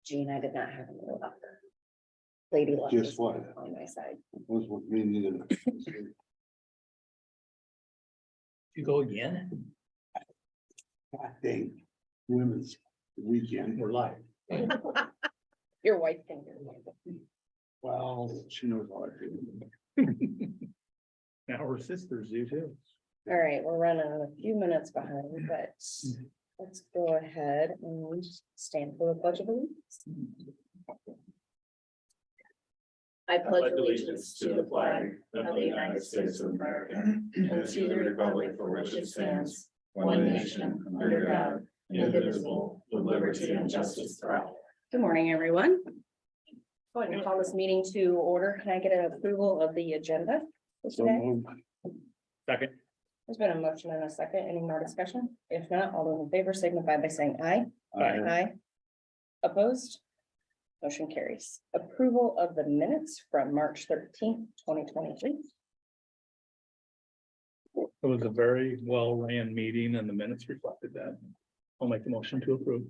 Gene, I did not have any luck. Lady luck Guess is what? on my side. Was with me neither. You go again? God dang, women's weekend. We're live. Your wife can hear me. Well, she knows how I feel. Now her sisters do too. All right, we're running a few minutes behind, but let's go ahead and stand for the pledge of allegiance. I pledge allegiance to the flag of the United States of America and to the republic for which it stands, one nation, under God, indivisible, with liberty and justice for all. Good morning, everyone. Go ahead and call this meeting to order. Can I get an approval of the agenda for So today? moved. Second. There's been a motion and a second. Any more discussion? If not, all those in favor signify by saying aye. Aye. Opposed? Motion carries. Approval of the minutes from March 13th, 2023. It was a very well ran meeting and the minutes reflected that. I'll make the motion to approve.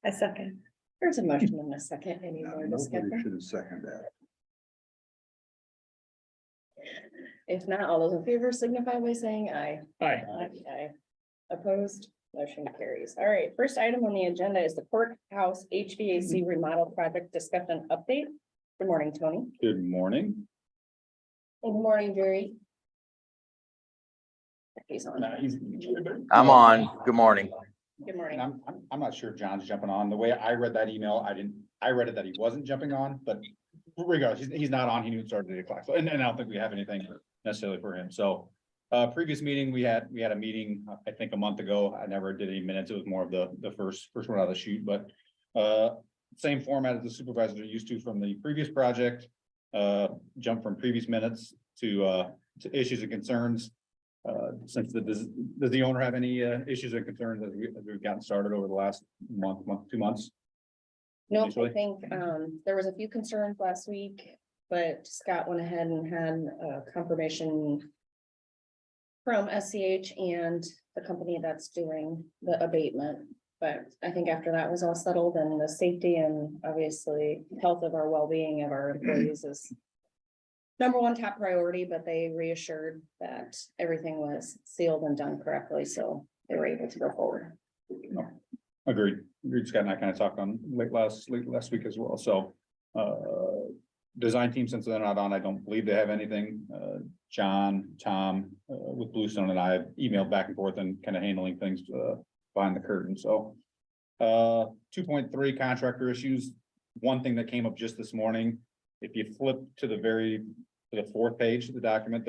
A second. There's a motion and a second. Any more Nobody discussion? should have seconded that. If not, all those in favor signify by saying aye. Aye. Aye. Opposed? Motion carries. All right, first item on the agenda is the courthouse HVAC remodel project discussion update. Good morning, Tony. Good morning. Good morning, Jerry. He's on. I'm on. Good morning. Good morning. And I'm not sure if John's jumping on. The way I read that email, I read it that he wasn't jumping on, but regardless, he's not on. He knew it started at 8 o'clock. So, and I don't think we have anything necessarily for him. So, previous meeting, we had a meeting, I think a month ago. I never did any minutes. It was more of the first one out of the chute, but, same format as the supervisors are used to from the previous project. Jump from previous minutes to issues and concerns. Since does the owner have any issues and concerns as we've gotten started over the last month, 2 months? No, I Usually. think, there was a few concerns last week, but Scott went ahead and had confirmation from SCH and the company that's doing the abatement. But I think after that was all settled and the safety and obviously health of our well-being of our employees is number one top priority, but they reassured that everything was sealed and done correctly, so they were able to go forward. Agreed. Scott and I kind of talked on late last week as well. So, design team, since they're not on, I don't believe they have anything. John, Tom, with Bluestone and I have emailed back and forth and kind of handling things, behind the curtain. So, 2.3 contractor issues. One thing that came up just this morning, if you flip to the fourth page of the document,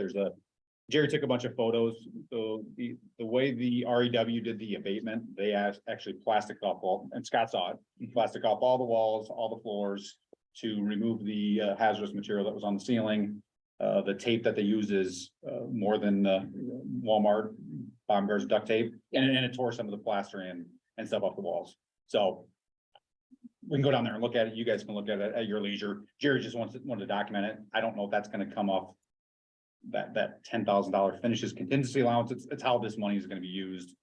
Jerry took a bunch of photos. So the way the REW did the abatement, they actually plasticed off all, and Scott saw it, plastic off all the walls, all the floors to remove the hazardous material that was on the ceiling. The tape that they use is more than Walmart Baumgart's duct tape, and it tore some of the plaster and stuff off the walls. So we can go down there and look at it. You guys can look at it at your leisure. Jerry just wanted to document it. I don't know if that's going to come off that $10,000 finishes contingency allowance. It's how this money is going to be used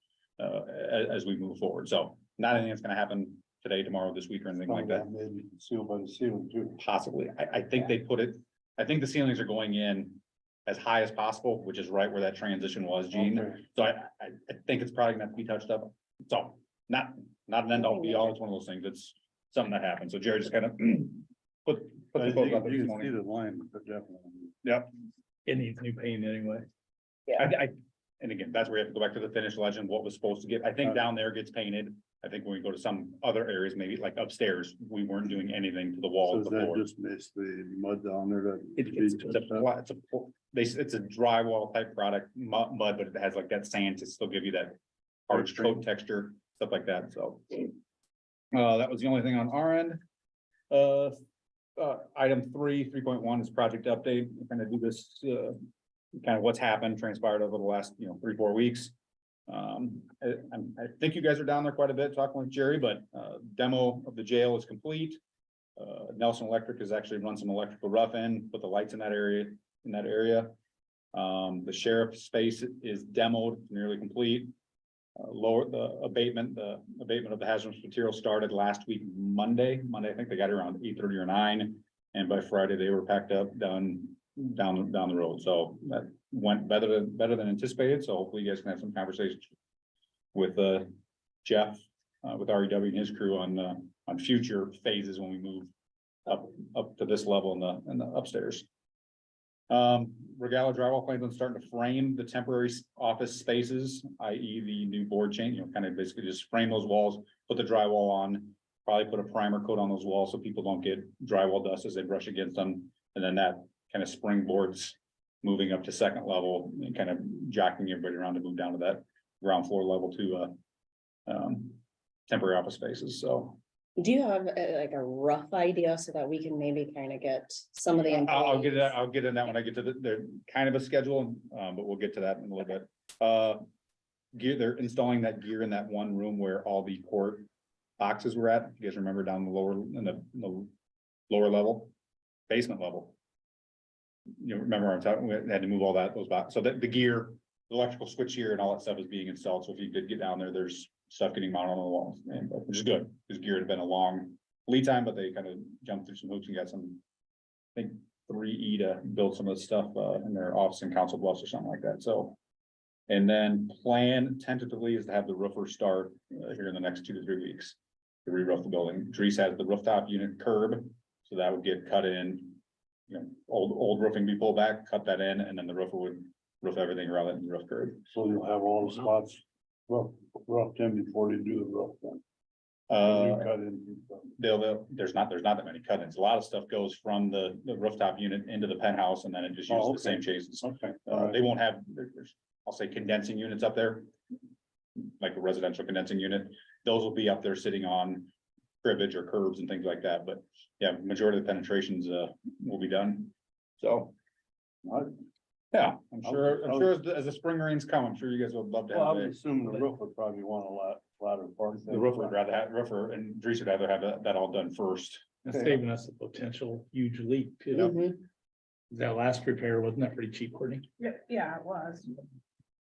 as we move forward. So not anything that's going to happen today, tomorrow, this week, or anything like that. Maybe sealed by the ceiling too. Possibly. I think they put it, I think the ceilings are going in as high as possible, which is right where that transition was, Gene. Okay. So I think it's probably gonna have to be touched up. So not an end all be all. It's one of those things. It's something that happens. So Jerry just kind of put the You quote up can this see morning. the line, but definitely. Yep. It needs new paint anyway. And again, that's where you have to go back to the finish legend, what was supposed to get. I think down there gets painted. I think when we go to some other areas, maybe like upstairs, we weren't doing anything to the So walls, is the that floor. just basically mud down there that? It's a drywall type product, mud, but it has like that sand to still give you that hard coat texture, stuff like that, so. That was the only thing on our end. Item 3.1 is project update. We're gonna do this, kind of what's happened, transpired over the last, 3-4 weeks. I think you guys are down there quite a bit talking with Jerry, but, demo of the jail is complete. Nelson Electric has actually run some electrical rough in, put the lights in that area, The sheriff's space is demoed, nearly complete. lower the abatement of the hazardous material started last week, Monday, I think they got it around 8:30 or 9. And by Friday, they were packed up, done, down the road. So that went better than anticipated. So hopefully you guys can have some conversations with, Jeff, with REW and his crew on future phases when we move up to this level in the upstairs. Regala drywall plans on starting to frame the temporary office spaces, i.e. the new board change, kind of basically just frame those walls, put the drywall on, probably put a primer coat on those walls so people don't get drywall dust as they brush against them. And then that kind of springboards moving up to second level and kind of jacking everybody around to move down to that ground floor level to temporary office spaces. So Do you have like a rough idea so that we can maybe kind of get some of the? I'll get in that when I get to the kind of a schedule, but we'll get to that in a little bit. Gear, they're installing that gear in that one room where all the port boxes were at. You guys remember down the lower, in the lower level, basement level. You remember I'm talking, we had to move all those boxes. So that the gear, the electrical switch gear and all that stuff is being installed. So if you did get down there, there's stuff getting mounted on the walls, and which is good, because gear had been a long lead time, but they kind of jumped through some hoops and got some, I think 3E to build some of the stuff in their office in Council Bluffs or something like that. So, and then plan tentatively is to have the roofer start here in the next 2 to 3 weeks to re-roof the building. Dries has the rooftop unit curb, so that would get cut in. Old roofing be pulled back, cut that in, and then the roofer would roof everything around it and roof curb. So you'll have all the spots roughed in before they do the roof then. You cut in. There's not that many cut-ins. A lot of stuff goes from the rooftop unit into the penthouse, and then it just uses the same chases. Okay. They won't have, there's, I'll say condensing units up there. Like a residential condensing unit, those will be up there sitting on cribbage or curbs and things like that, but yeah, majority of the penetrations will be done. So. Yeah, I'm sure as the spring rains come, I'm sure you guys would love to Well, have I'm it. assuming the roof would probably want a lot louder part. The roofer would rather have, and Dries would rather have that all done first. It's saving us a potential huge leak too. Mhm. That last repair, wasn't that pretty cheap, Courtney? Yeah, it was.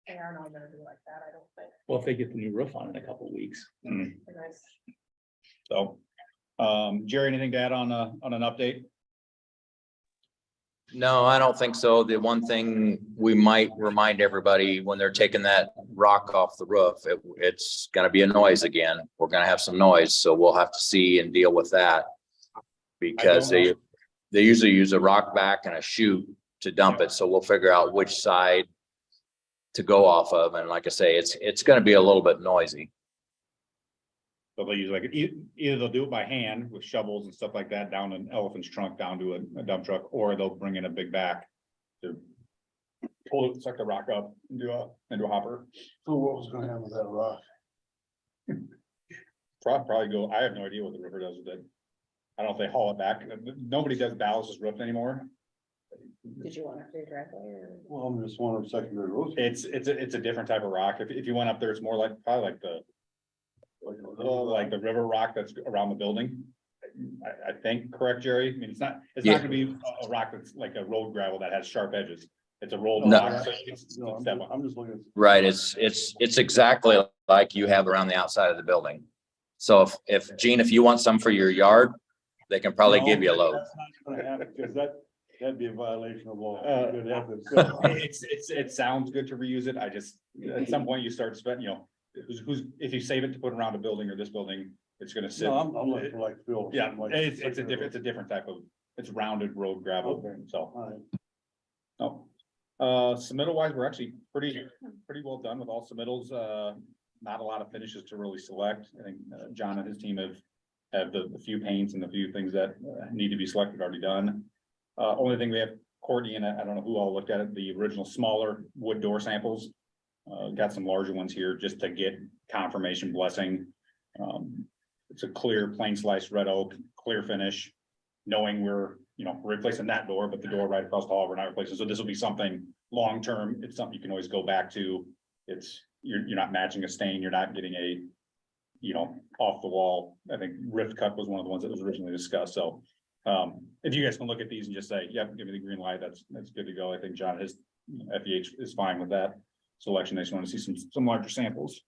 They are not gonna do like that, I don't think. Well, if they get the new roof on in a couple of weeks. Mm. Nice. So, Jerry, anything to add on an update? No, I don't think so. The one thing we might remind everybody when they're taking that rock off the roof, it's gonna be a noise again. We're gonna have some noise, so we'll have to see and deal with that. Because they usually use a rock back and a chute to dump it, so we'll figure out which side to go off of. And like I say, it's gonna be a little bit noisy. So they'll use like, either they'll do it by hand with shovels and stuff like that down an elephant's trunk, down to a dump truck, or they'll bring in a big back to pull it, suck the rock up into a hopper. So what was gonna happen with that rock? Probably go, I have no idea what the river does with it. I don't know if they haul it back. Nobody does Dallas's roof anymore. Did you want to do driveway or? Well, I'm just wondering secondary roads. It's a different type of rock. If you went up there, it's more like, probably like the river rock that's around the building. I think, correct, Jerry? I mean, it's not gonna be a rock that's like a road gravel that has sharp edges. It's a rolled No. rock. So No, I'm just looking at. Right, it's exactly like you have around the outside of the building. So if Gene, if you want some for your yard, they can probably give you a load. That's not gonna happen, because that'd be a violation of law. Good ethics. It sounds good to reuse it. I just, at some point you start spending, if you save it to put around a building or this building, it's gonna sit. No, I'm looking for like Phil. Yeah, it's a different type of, it's rounded road gravel, Okay. so. All right. No. Submittal wise, we're actually pretty well done with all submittals. Not a lot of finishes to really select. I think John and his team have the few paints and the few things that need to be selected already done. Only thing we have, Courtney, and I don't know who all looked at it, the original smaller wood door samples. Got some larger ones here just to get confirmation blessing. It's a clear plain sliced red oak, clear finish, knowing we're replacing that door, but the door right across the hall, we're not replacing. So this will be something long-term. It's something you can always go back to. You're not matching a stain. You're not getting a, off the wall. I think rift cut was one of the ones that was originally discussed. So if you guys can look at these and just say, yeah, give me the green light, that's good to go. I think John, his FEH is fine with that selection. They just want to see some larger samples.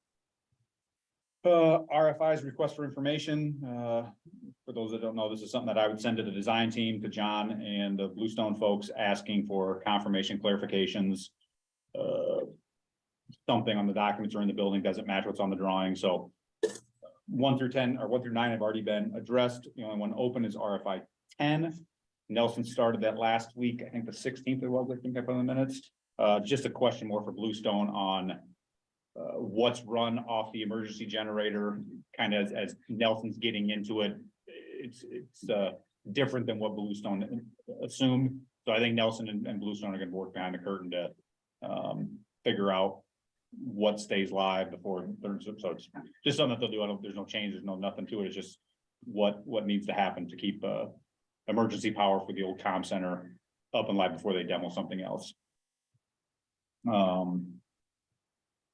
RFIs, request for information, for those that don't know, this is something that I would send to the design team, to John and the Bluestone folks, asking for confirmation clarifications. Something on the documents or in the building doesn't match what's on the drawing, so 1 through 10 or 1 through 9 have already been addressed. The only one open is RFI 10. Nelson started that last week, I think the 16th it was, I think I put in the minutes. Just a question more for Bluestone on what's run off the emergency generator, kind of as Nelson's getting into it. It's different than what Bluestone assumed. So I think Nelson and Bluestone are gonna work behind the curtain to figure out what stays live before, so it's just something that they'll do. There's no change, there's no nothing to it. It's just what needs to happen to keep emergency power for the old comm center up and live before they demo something else.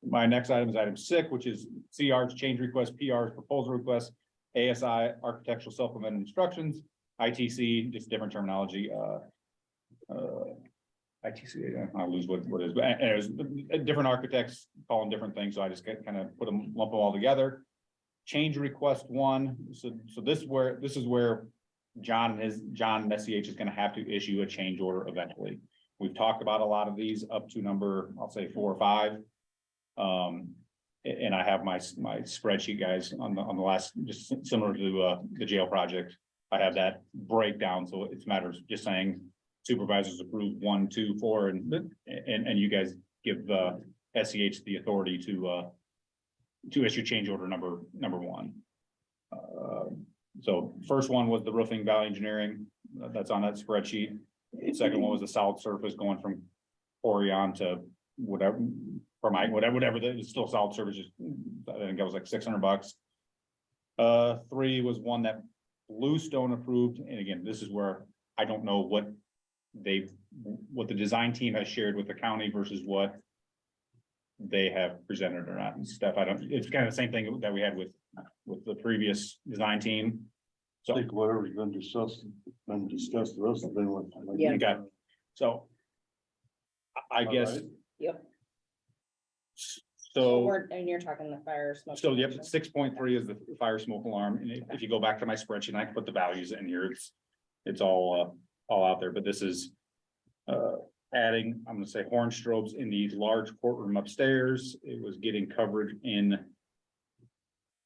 My next item is item 6, which is CR's change request, PR's proposal request, ASI architectural supplement instructions, ITC, just different terminology. ITC, I'll lose what it is, but there's different architects calling different things, so I just kind of put them, lump them all together. Change request 1, so this is where John and SCH is gonna have to issue a change order eventually. We've talked about a lot of these up to number, I'll say 4 or 5. And I have my spreadsheet, guys, on the last, just similar to the jail project. I have that breakdown, so it's matters just saying supervisors approve 1, 2, 4, and you guys give SCH the authority to issue change order number 1. So first one was the roofing Valley Engineering, that's on that spreadsheet. Second one was the solid surface going from Orion to whatever, whatever, it's still solid surface, I think it was like $600. 3 was one that Bluestone approved, and again, this is where I don't know what the design team has shared with the county versus what they have presented or not and stuff. It's kind of the same thing that we had with the previous design team. I think whatever's been discussed, the rest of them went. Yeah. Okay. So I guess. Alright. Yep. So, And you're talking the fire smoke. so yep, 6.3 is the fire smoke alarm. And if you go back to my spreadsheet, I can put the values in here. It's all out there, but this is adding, I'm gonna say horn strobes in the large courtroom upstairs. It was getting coverage in.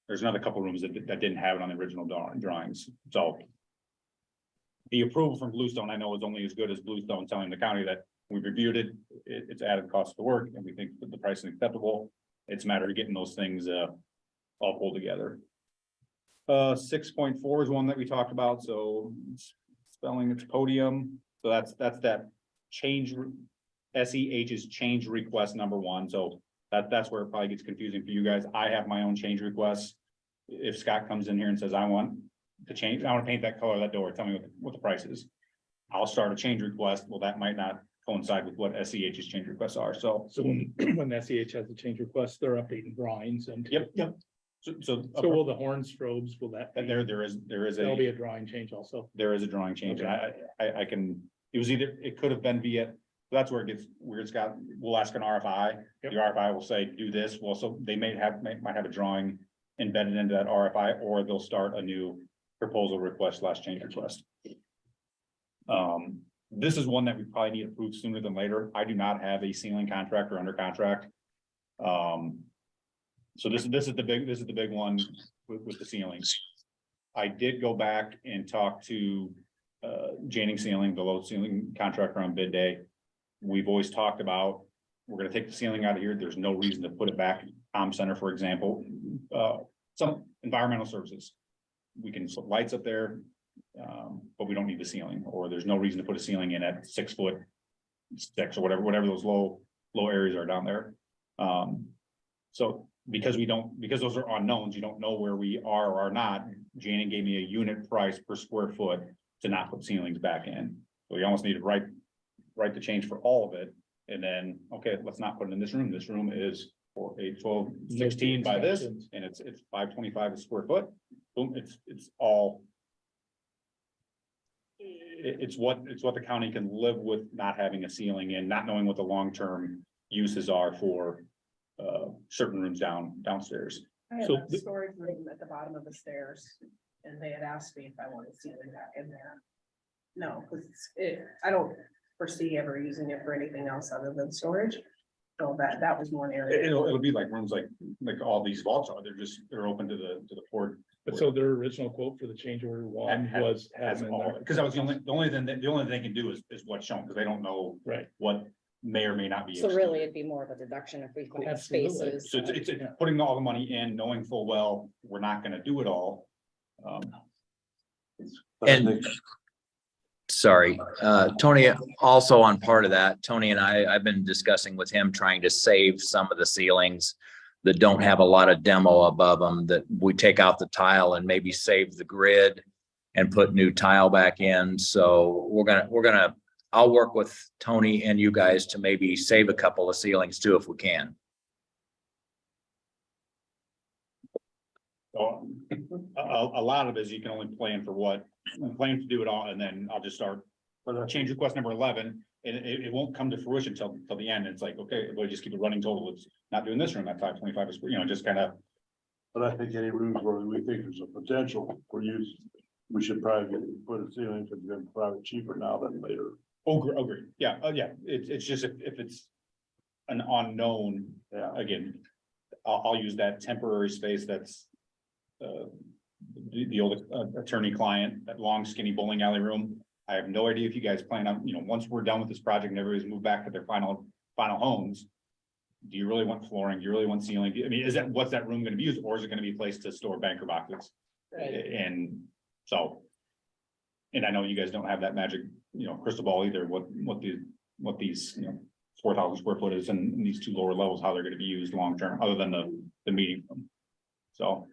There's another couple rooms that didn't have it on the original drawings, so. The approval from Bluestone, I know, is only as good as Bluestone telling the county that we've reviewed it, it's added cost to work, and we think that the price is acceptable. It's a matter of getting those things all pulled together. 6.4 is one that we talked about, so spelling it's podium, so that's that change, SEH's change request number 1, so that's where it probably gets confusing for you guys. I have my own change requests. If Scott comes in here and says, I want to paint that color of that door, tell me what the price is. I'll start a change request. Well, that might not coincide with what SEH's change requests are, so. So when SEH has a change request, they're updating drawings and. Yep. So will the horn strobes, will that? and there is There'll be a drawing change also. there is a drawing change, and I can, it could have been via, that's where it gets weird, Scott. We'll ask an RFI. Yep. The RFI will say, do this. Well, so they might have a drawing embedded into that RFI, or they'll start a new proposal request / change request. This is one that we probably need approved sooner than later. I do not have a ceiling contract or under contract. So this is the big one with the ceilings. I did go back and talk to Janning Ceiling, the low ceiling contractor on bid day. We've always talked about, we're gonna take the ceiling out of here. There's no reason to put it back. Comm center, for example, some environmental services. We can put lights up there, but we don't need the ceiling, or there's no reason to put a ceiling in at 6'6" or whatever those low areas are down there. So because those are unknowns, you don't know where we are or are not. Janning gave me a unit price per square foot to not put ceilings back in. So we almost need to write the change for all of it. And then, okay, let's not put it in this room. This room is for 8, 12, 16 by this, and it's 525 a square foot. Boom, it's all. It's what the county can live with, not having a ceiling and not knowing what the long-term uses are for certain rooms downstairs. I have So a the- storage room at the bottom of the stairs, and they had asked me if I wanted ceiling back in there. No, because I don't foresee ever using it for anything else other than storage. So that was one area. It'll be like rooms like all these vaults are, they're open to the port. But so their original quote for the change order one was. Has having all, that. because that was the only thing they can do is what's shown, because they don't know Right. what may or may not be. So really, it'd be more of a deduction if we find Absolutely. spaces. So it's putting all the money in, knowing full well, we're not gonna do it all. But I And- think Sorry, Tony, also on part of that, Tony and I've been discussing with him, trying to save some of the ceilings that don't have a lot of demo above them, that we take out the tile and maybe save the grid and put new tile back in. So I'll work with Tony and you guys to maybe save a couple of ceilings too, if we can. So a lot of it is you can only plan for what, plan to do it all, and then I'll just start. Change request number 11, and it won't come to fruition till the end. It's like, okay, we'll just keep it running total. It's not doing this room at 525, just kind of. But I think any rooms where we think there's a potential for use, we should probably put a ceiling, because it's probably cheaper now than later. Agree. Yeah, yeah, it's just if it's an unknown, Yeah, again, I'll use that temporary space that's. The old attorney client, that long skinny bowling alley room. I have no idea if you guys plan on, once we're done with this project and everybody's moved back to their final homes. Do you really want flooring? Do you really want ceiling? I mean, what's that room gonna be used, or is it gonna be a place to store banker boxes? Right. And so. And I know you guys don't have that magic, crystal ball either, what these, 4,000 square foot is in these two lower levels, how they're gonna be used long term, other than the meeting room. So.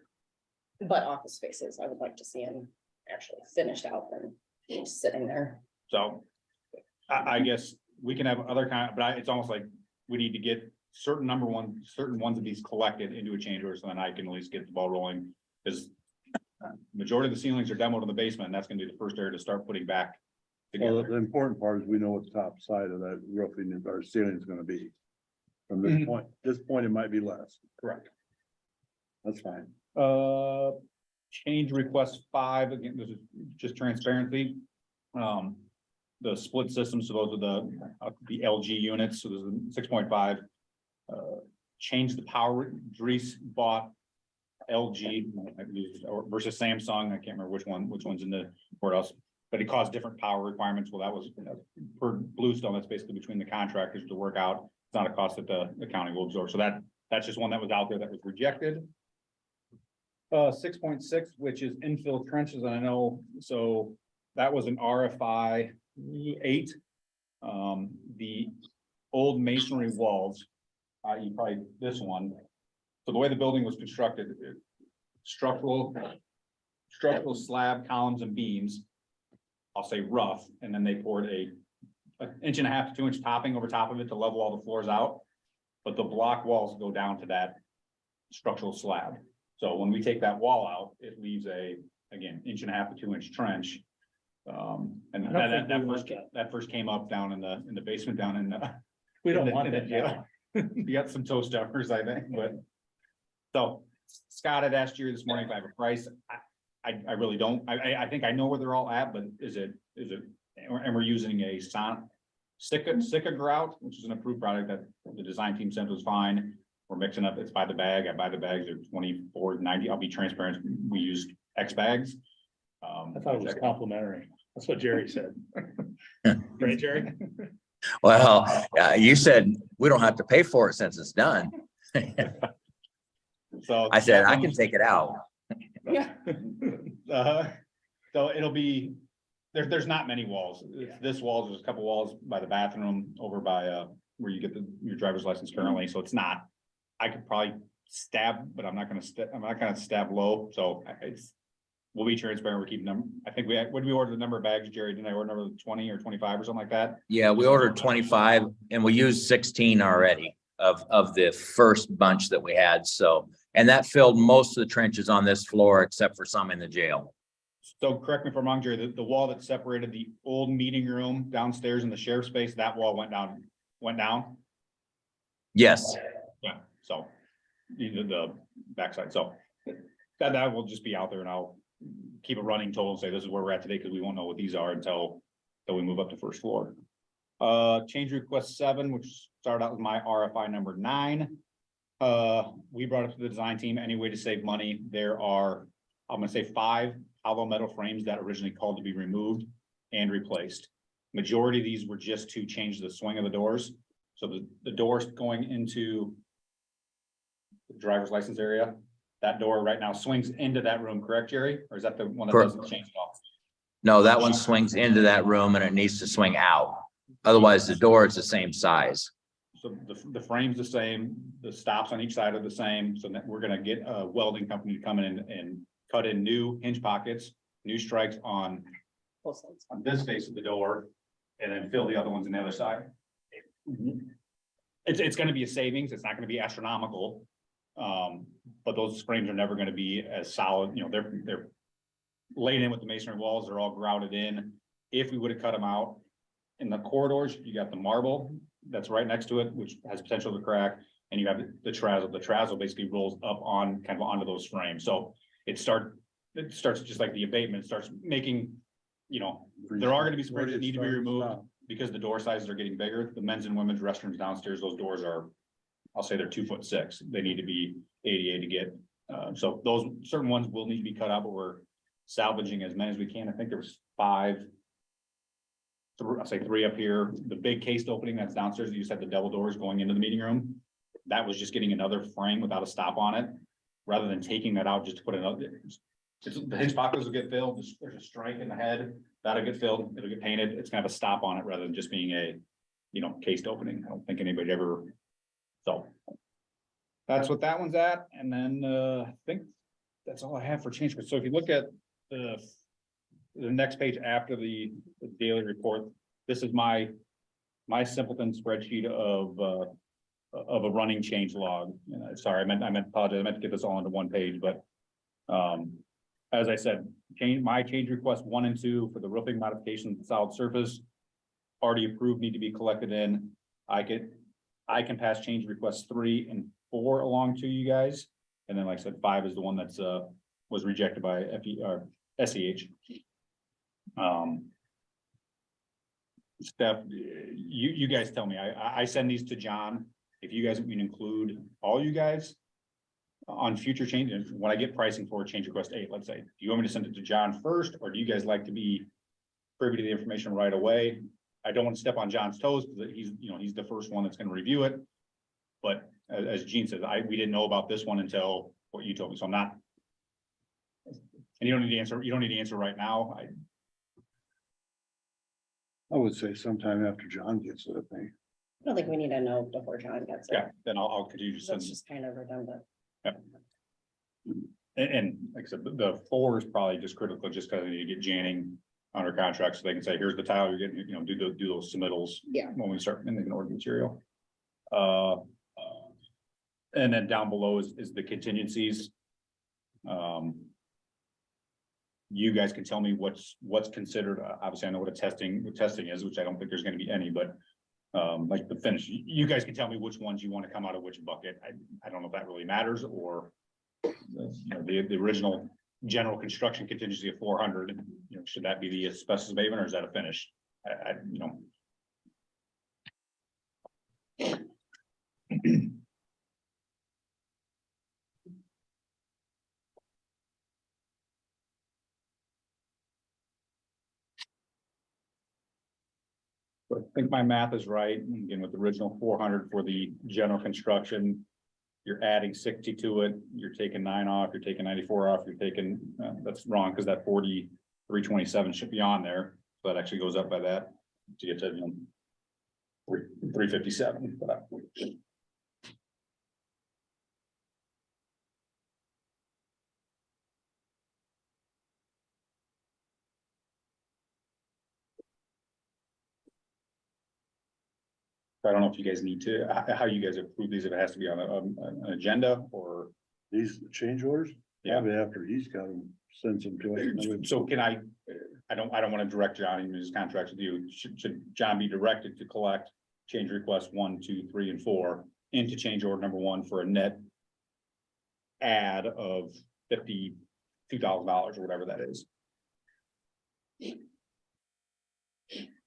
But office spaces, I would like to see them actually finished out and just sitting there. So I guess we can have other but it's almost like we need to get certain ones of these collected into a change order, so then I can at least get the ball rolling. Because majority of the ceilings are demoed in the basement, and that's gonna be the first area to start putting back well, together. the important part is we know what the top side of that roofing or ceiling is gonna be. From Mhm. this point, it might be less. Correct. That's fine. Change request 5, again, this is just transparency. The split system, so those are the LG units, so there's a 6.5. Change the power, Dries bought LG versus Samsung, I can't remember which one's in the courthouse, but it caused different power requirements. Well, that was per Bluestone, that's basically between the contractors to work out. It's not a cost that the county will absorb, so that's just one that was out there that was rejected. 6.6, which is infill trenches, and I know, so that was an RFI 8. The old masonry walls, i.e. probably this one. So the way the building was constructed, structural slab, columns and beams, I'll say rough, and then they poured an 1.5 to 2 inch topping over top of it to level all the floors out. But the block walls go down to that structural slab. So when we take that wall out, it leaves again, 1.5 to 2 inch trench. And that first came up down in the basement down in. We don't in the- want in the that. jail. You got some toe stuffers, I think, but. So Scott had asked you this morning if I have a price. I really don't. I think I know where they're all at, but is it, and we're using a Sika grout, which is an approved product that the design team said was fine. We're mixing up, it's by the bag. I buy the bags, they're $24.90. I'll be transparent. We used X bags. I thought it was complimentary. That's what Jerry said. Right, Jerry? Well, you said we don't have to pay for it since it's done. So I said, I can take it out. Yeah. So it'll be, there's not many walls. It's this wall, there's a couple walls by the bathroom over by, where you get your driver's license currently. So it's not, I could probably stab, but I'm not gonna stab low. So we'll be transparent. We're keeping them. I think when we ordered the number of bags, Jerry, didn't I order number 20 or 25 or something like that? Yeah, we ordered 25 and we used 16 already of the first bunch that we had. So, and that filled most of the trenches on this floor, except for some in the jail. So correct me if I'm wrong, Jerry, the wall that separated the old meeting room downstairs in the sheriff's space, that wall went down? Yes, Yeah, so the backside, so. That will just be out there and I'll keep a running total and say this is where we're at today, because we won't know what these are until we move up to first floor. Change request 7, which started out with my RFI number 9. We brought it to the design team, any way to save money. There are, I'm gonna say 5 hollow metal frames that originally called to be removed and replaced. Majority of these were just to change the swing of the doors. So the doors going into the driver's license area, that door right now swings into that room, correct, Jerry? Or is that the one that Correct. doesn't change at all? No, that one swings into that room and it needs to swing out. Otherwise, the door is the same size. So the frame's the same, the stops on each side are the same, so that we're gonna get a welding company to come in and cut in new hinge pockets, new strikes on Both sides. this face of the door, and then fill the other ones on the other side. It's gonna be a savings, it's not gonna be astronomical. But those frames are never gonna be as solid, you know, they're laid in with the masonry walls, they're all grouted in. If we would have cut them out in the corridors, you got the marble that's right next to it, which has potential to crack, and you have the terrazzo. The terrazzo basically rolls up on, kind of onto those frames, so it starts just like the abatement, it starts making, you know, there are gonna be frames that need to be removed because the door sizes are getting bigger. The men's and women's restrooms downstairs, those doors are, I'll say they're 2'6". They need to be ADA to get, so those certain ones will need to be cut out, but we're salvaging as many as we can. I think there was 5. I'll say 3 up here. The big cased opening that's downstairs, you said the double doors going into the meeting room. That was just getting another frame without a stop on it, rather than taking that out just to put another. The hinge pockets will get filled. There's a strike in the head that'll get filled. It'll get painted. It's gonna have a stop on it rather than just being a, you know, cased opening. I don't think anybody ever. So that's what that one's at. And then I think that's all I have for change. So if you look at the next page after the daily report, this is my simpleton spreadsheet of a running change log. And sorry, I meant apologize. I meant to get this all into one page, but as I said, my change request 1 and 2 for the roofing modification of the solid surface already approved, need to be collected in. I can pass change requests 3 and 4 along to you guys. And then, like I said, 5 is the one that's was rejected by SEH. Steph, you guys tell me, I send these to John. If you guys can include all you guys on future changes, when I get pricing for change request 8, let's say, do you want me to send it to John first, or do you guys like to be privy to the information right away? I don't want to step on John's toes because he's the first one that's going to review it. But as Gene said, we didn't know about this one until what you told me. So I'm not. And you don't need to answer. You don't need to answer right now. I would say sometime after John gets it, I think. I don't think we need to know before John gets it. Yeah, then I'll continue to send. That's just kind of redundant. And like I said, the 4 is probably just critical, just because I need to get Janning under contract so they can say, here's the tile you're getting, you know, do those submittals. Yeah. When we start, and they can order material. And then down below is the contingencies. You guys can tell me what's considered, obviously I know what testing is, which I don't think there's gonna be any, but like the finish, you guys can tell me which ones you want to come out of which bucket. I don't know if that really matters, or you know, the original general construction contingency of 400, you know, should that be the asbestos abatement, or is that a finish? You know. But I think my math is right. Again, with the original 400 for the general construction, you're adding 60 to it. You're taking 9 off. You're taking 94 off. You're taking that's wrong because that 4327 should be on there. So that actually goes up by that to get to 357. I don't know if you guys need to, how you guys approve these, if it has to be on an agenda or. These change orders? Yeah. Probably after he's got them, sends them to us. So can I don't want to direct John in his contracts with you. Should John be directed to collect change requests 1, 2, 3, and 4 into change order number 1 for a net add of $52,000 or whatever that is.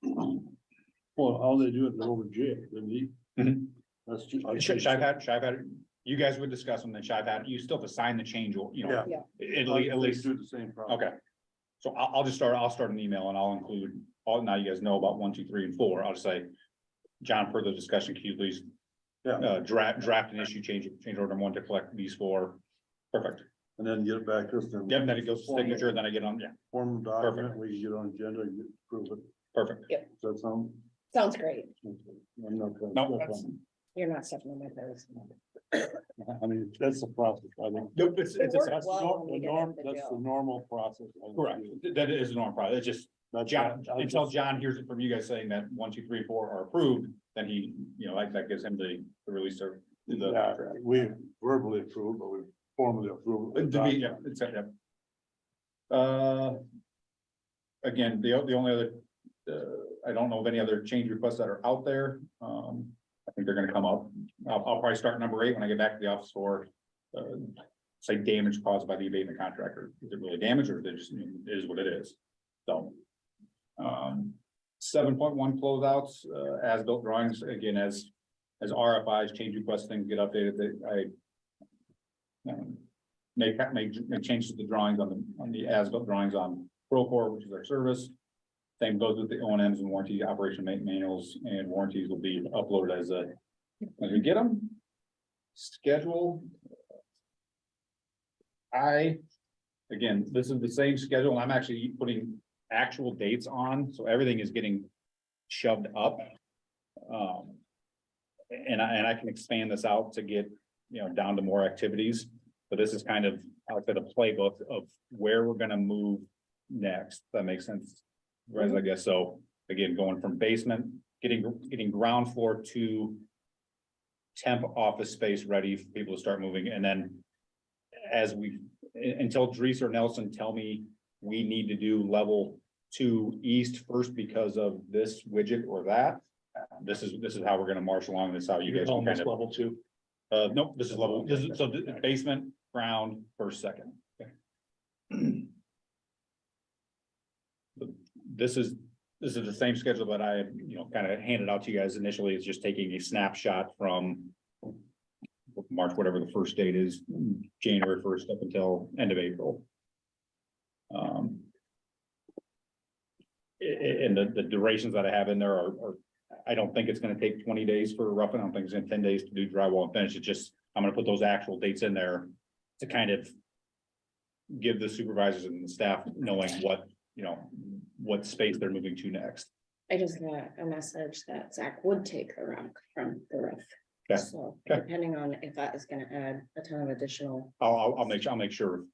Well, all they do is they're over jail, then Mhm. that's just. Shive had, you guys would discuss them, then Shive had, you still have to sign the change, you know, Yeah. at least, Do the same problem. okay. So I'll just start, I'll start an email and I'll include, all, now you guys know about 1, 2, 3, and 4, I'll just say, John, further discussion, can you please Yeah, draft an issue, change order number 1 to collect these 4. Perfect. and then get it back to us. Then Yep, then it goes to signature, then I get on, yeah, form document, we can get on agenda and prove it. perfect. Does that sound? Sounds great. I'm not gonna- No, that's, You're not stepping on my toes. I mean, that's the process, I think. nope, it's, It worked That's the well norm, when we the get norm, into that's jail. the normal process. I think. correct, that is the norm, probably, it's just, That's- John, I until just- John hears it from you guys saying that 1, 2, 3, 4 are approved, then he, you know, like, that gives him the release of the Yeah, contract. we verbally approved, but we formally approved. Yeah, it's, yeah. Again, the only other, I don't know of any other change requests that are out there. I think they're gonna come up. I'll probably start number 8 when I get back to the office for, say damage caused by the abatement contractor. Is it really damage or is it just, it is what it is? So. 7.1 closeouts, as-built drawings, again, as RFIs, change requests, things get updated, make changes to the drawings on the as-built drawings on Procore, which is our service. Same goes with the O&Ms and warranty operation manuals, and warranties will be uploaded as we get them. Schedule. Again, this is the same schedule, and I'm actually putting actual dates on, so everything is getting shoved up. And I can expand this out to get, you know, down to more activities, but this is kind of, like I said, a playbook of where we're gonna move next. That makes sense, right? I guess so. Again, going from basement, getting ground floor to temp office space ready for people to start moving, and then as until Dries or Nelson tell me we need to do level 2 east first because of this widget or that. This is how we're gonna march along. This is how you guys can kind of. Level 2. Nope, this is level, so basement, ground, first, second. This is the same schedule that I, you know, kind of handed out to you guys initially. It's just taking a snapshot from March, whatever the first date is, January 1st up until end of April. And the durations that I have in there are, I don't think it's gonna take 20 days for roughing. I don't think it's gonna 10 days to do drywall and finish. It's just, I'm gonna put those actual dates in there to kind of give the supervisors and the staff knowing what, you know, what space they're moving to next. I just got a message that Zach would take the rock from the roof. Okay. So Okay. depending on if that is gonna add a ton of additional. I'll make sure.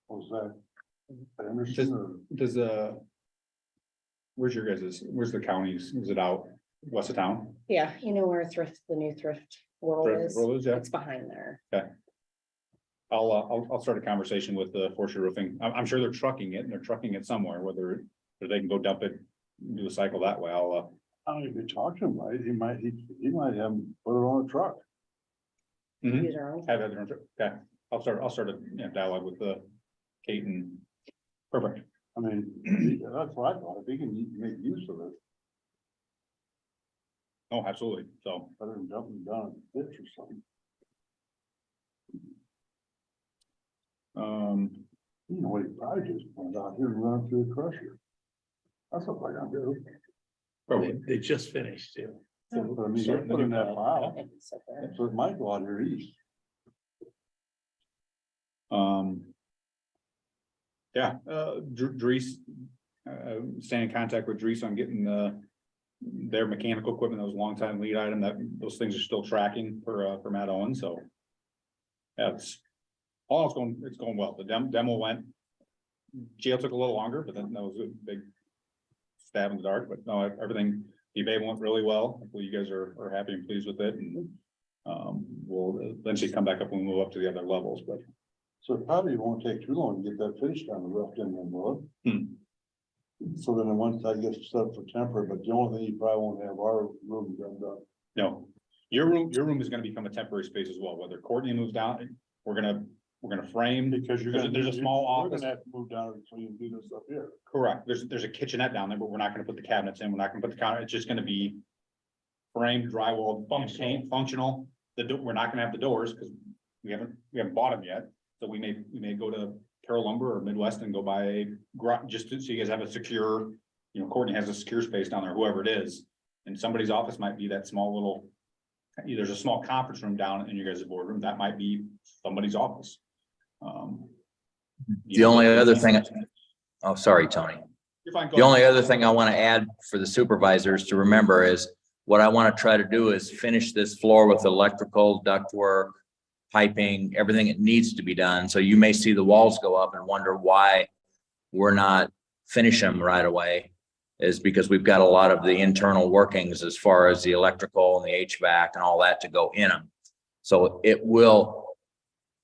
Was that Anderson or? Does, where's your where's the counties? Is it out west of town? Yeah, you know where the new thrift world is? Rollers, yeah. It's behind there. I'll start a conversation with the Fortune Roofing. I'm sure they're trucking it and they're trucking it somewhere, whether they can go dump it, do a cycle that way. I don't even talk to him, right? He might have him put it on a truck. Mhm. Use our own. Have it, okay, I'll start a, you know, dialogue with Kate and. Perfect. I mean, that's what I thought. If he can make use of it, Oh, absolutely. So, better than dumping down a ditch or something. You know, he probably just went out here and run through the crusher. That's what I gotta do. probably. They just finished too. But I mean, they put in that pile, It can sit there. so it might go out here east. Yeah, Dries, stay in contact with Dries on getting their mechanical equipment. That was a long time lead item that those things are still tracking for Matt Owen, so. Yeah, it's going well. The demo went. Jail took a little longer, but then that was a big stab in the dark, but no, everything, the abatement went really well. Hopefully you guys are happy and pleased with it, and we'll eventually come back up when we move up to the other levels, but. So it probably won't take too long to get that finished on the roof in there, will it? So then once that gets set up for temporary, but the only thing you probably won't have our room done. No, your room is gonna become a temporary space as well, whether Courtney moves down. we're gonna frame, Because you're gonna. there's a small We're office. gonna have to move down so you can do this up here. Correct, there's a kitchenette down there, but we're not gonna put the cabinets in, we're not gonna put the counter, it's just gonna be framed, drywall, functional. We're not gonna have the doors, because we haven't bought them yet, so we may go to Carroll Lumber or Midwest and go buy a just so you guys have a secure, Courtney has a secure space down there, whoever it is. And somebody's office might be that small little, there's a small conference room down in your guys' boardroom, that might be somebody's office. The only other thing, oh, sorry, Tony. You're fine, go The ahead. only other thing I want to add for the supervisors to remember is what I want to try to do is finish this floor with electrical ductwork, piping, everything that needs to be done. So you may see the walls go up and wonder why we're not finishing them right away, is because we've got a lot of the internal workings as far as the electrical and the HVAC and all that to go in them. So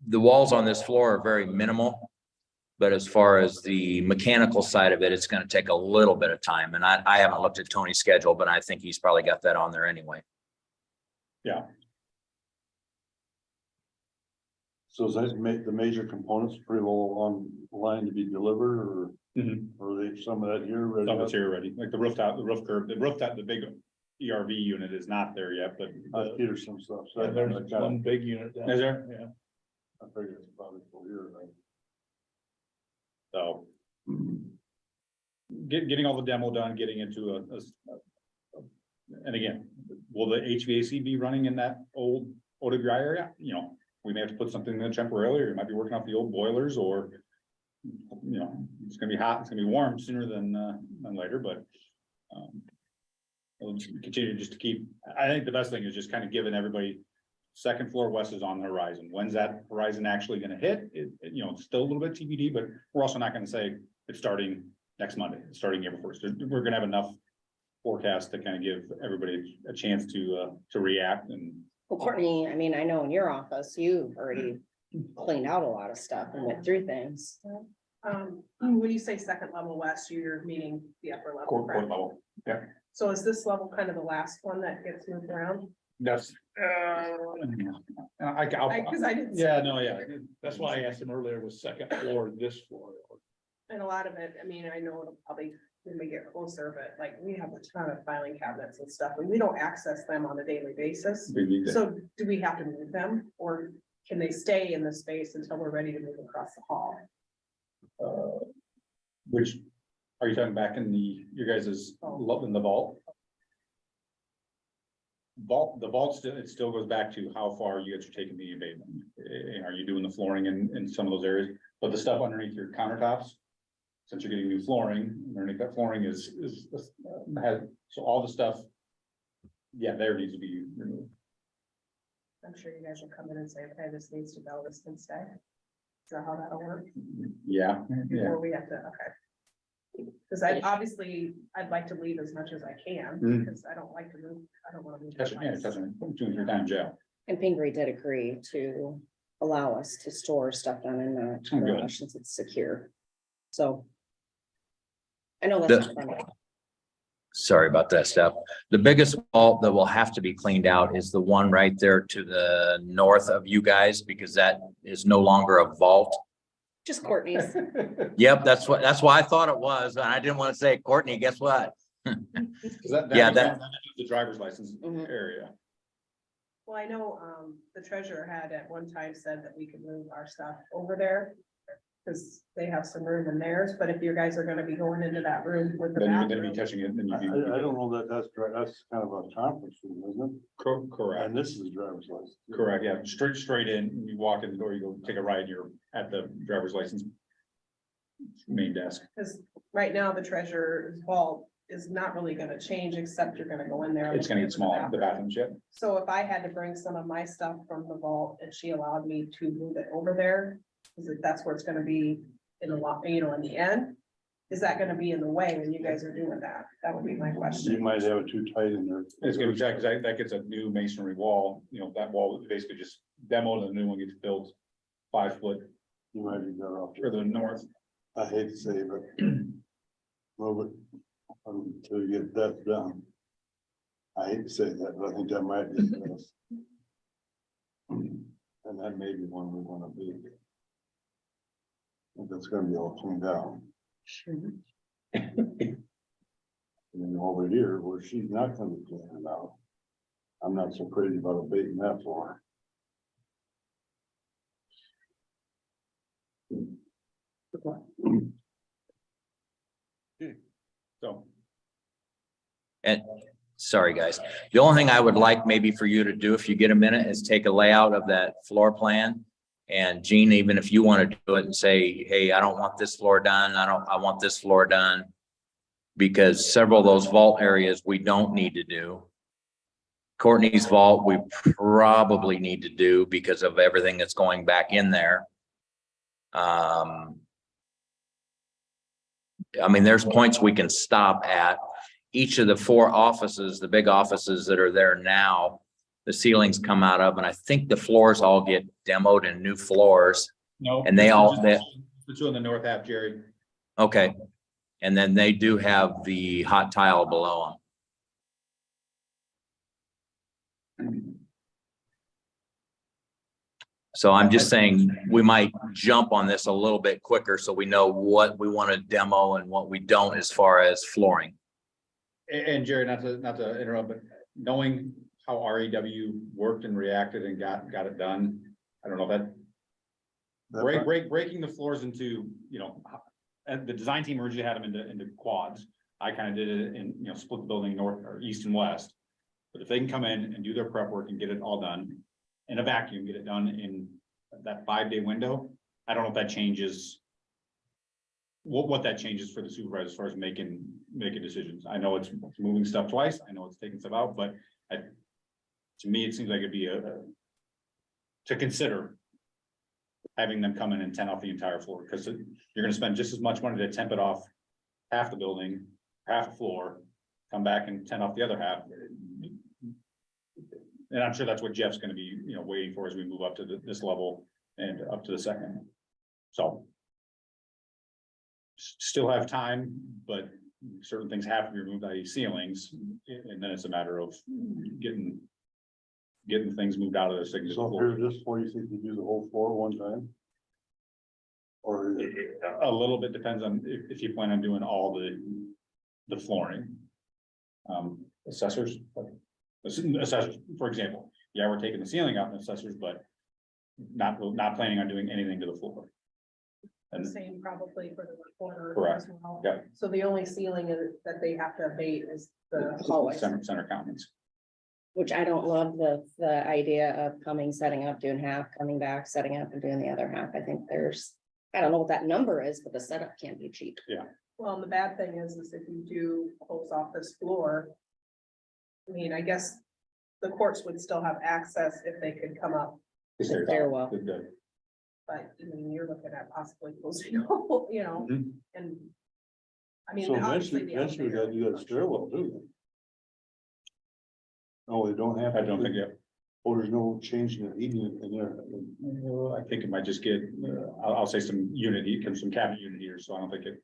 the walls on this floor are very minimal. But as far as the mechanical side of it, it's going to take a little bit of time. And I haven't looked at Tony's schedule, but I think he's probably got that on there anyway. Yeah, So is that make the major components pretty well on line to be delivered, or they some of that here? ready some of to- it's here already, like the roof curb, the big ERV unit is not there yet, but. That's Peterson stuff. So And there's one big unit down. Is there? Yeah. I figured it's probably full here, right? So. Getting all the demo done, getting into and again, will the HVAC be running in that old eau de gras area? We may have to put something in temporarily, or it might be working off the old boilers, or. It's gonna be hot, it's gonna be warm sooner than later, but. We'll just continue just to keep, I think the best thing is just kind of giving everybody. Second floor west is on the horizon. When's that horizon actually gonna hit? It's still a little bit TBD, but we're also not gonna say it's starting next Monday, it's starting April 1st. We're gonna have enough forecast to kind of give everybody a chance to react and. Well, Courtney, I mean, I know in your office, you've already cleaned out a lot of stuff and went through things. When you say second level west, you're meaning the upper level, Court correct? level. Yeah, So is this level kind of the last one that gets moved around? that's. I Cause I didn't. see yeah, it. no, yeah. That's why I asked him earlier, was second floor, this floor. And a lot of it, I mean, I know it'll probably, when we get closer, but like, we have a ton of filing cabinets and stuff, and we don't access them on a daily basis. We need to- So do we have to move them, or can they stay in the space until we're ready to move across the hall? Which, are you talking back in your guys's, in the vault? The vault still, it still goes back to how far you guys are taking the abatement. Are you doing the flooring in some of those areas, but the stuff underneath your countertops? Since you're getting new flooring, underneath that flooring has, so all the stuff. Yeah, there needs to be removed. I'm sure you guys will come in and say, okay, this needs to go, this can stay. Is that how that'll work? Yeah, yeah. Or we have to, okay. Cause I'd like to leave as much as I can, Mm. because I don't like to move, I don't wanna move. That's, yeah, it doesn't, 2 or 3 times, yeah. And Pingree did agree to allow us to store stuff down in the Oh, good. garage since it's secure. So. I know that's not fun. Sorry about that, Steph. The biggest vault that will have to be cleaned out is the one right there to the north of you guys, because that is no longer a vault. Just Courtney's. Yep, that's why I thought it was, and I didn't want to say, Courtney, guess what? Yeah, Yeah, that. The driver's license Mhm. area. Well, I know, the treasurer had at one time said that we could move our stuff over there. Cause they have some room in theirs, but if you guys are gonna be going into that room with the Then you'd be bathroom. touching it, then I you'd be. don't know that's kind of a conference room, isn't it? Correct. And this is driver's license. Correct, yeah, straight in, you walk in the door, you go take a ride, you're at the driver's license. Main desk. Cause right now the treasurer's vault is not really gonna change, except you're gonna go in there. and It's gonna look get for smaller, the bathroom. bathrooms, yeah. So if I had to bring some of my stuff from the vault and she allowed me to move it over there, cause that's where it's gonna be in a lot, in the end. Is that gonna be in the way when you guys are doing that? That would be my You question. might have it too tight in there. It's gonna be checked, cause that gets a new masonry wall, that wall is basically just demoed and the new one gets built 5 foot You might be better off. further north. I hate to say it, but move it until you get that done. I hate to say that, but I think that might be the best. And And that may be one we wanna be. If it's gonna be all cleaned out. And then over here, where she's not gonna be cleaning out. I'm not so crazy about abating that floor. So. And sorry, guys, the only thing I would like maybe for you to do, if you get a minute, is take a layout of that floor plan. And Gene, even if you want to do it and say, hey, I don't want this floor done, I want this floor done. Because several of those vault areas we don't need to do. Courtney's vault, we probably need to do because of everything that's going back in there. I mean, there's points we can stop at. Each of the 4 offices, the big offices that are there now, the ceilings come out of, and I think the floors all get demoed and new floors. No. And they all, The two in the north half, Jerry. okay. And then they do have the hot tile below them. So I'm just saying, we might jump on this a little bit quicker so we know what we want to demo and what we don't as far as flooring. And Jerry, not to interrupt, but knowing how REW worked and reacted and got it done, I don't know that. Breaking the floors into, and the design team originally had them into quads. I kind of did it in, split the building north or east and west. But if they can come in and do their prep work and get it all done in a vacuum, get it done in that 5-day window, I don't know if that changes. What that changes for the supervisor as far as making decisions. I know it's moving stuff twice. I know it's taking stuff out, but to me, it seems like it'd be to consider having them come in and tent off the entire floor, because you're gonna spend just as much money to temp it off half the building, half the floor, come back and tent off the other half. And I'm sure that's what Jeff's gonna be, waiting for as we move up to this level and up to the second. So. Still have time, but certain things have to be removed, i.e. ceilings, and then it's a matter of getting things moved out of the signature. So here's this floor, you think you do the whole floor one time? Or A little bit depends on if you plan on doing all the flooring. Assessors, for example, yeah, we're taking the ceiling out in assessors, but not planning on doing anything to the floor. And Same probably for the corner. Correct. as well. Yeah. So the only ceiling that they have to abate is the hallway. center counties. Which I don't love the idea of coming, setting up, doing half, coming back, setting up and doing the other half. I think I don't know what that number is, but the setup can't be cheap. Well, and the bad thing is if you do close off this floor. I mean, I guess the courts would still have access if they could come up, Stairwell. but I mean, you're looking at possibly closing, and. I mean, so obviously eventually we gotta do that stairwell too. No, they don't have. I don't think yet. Or there's no change in the heating in there. I think it might just get, I'll say some some cabinet unit here, so I don't think it.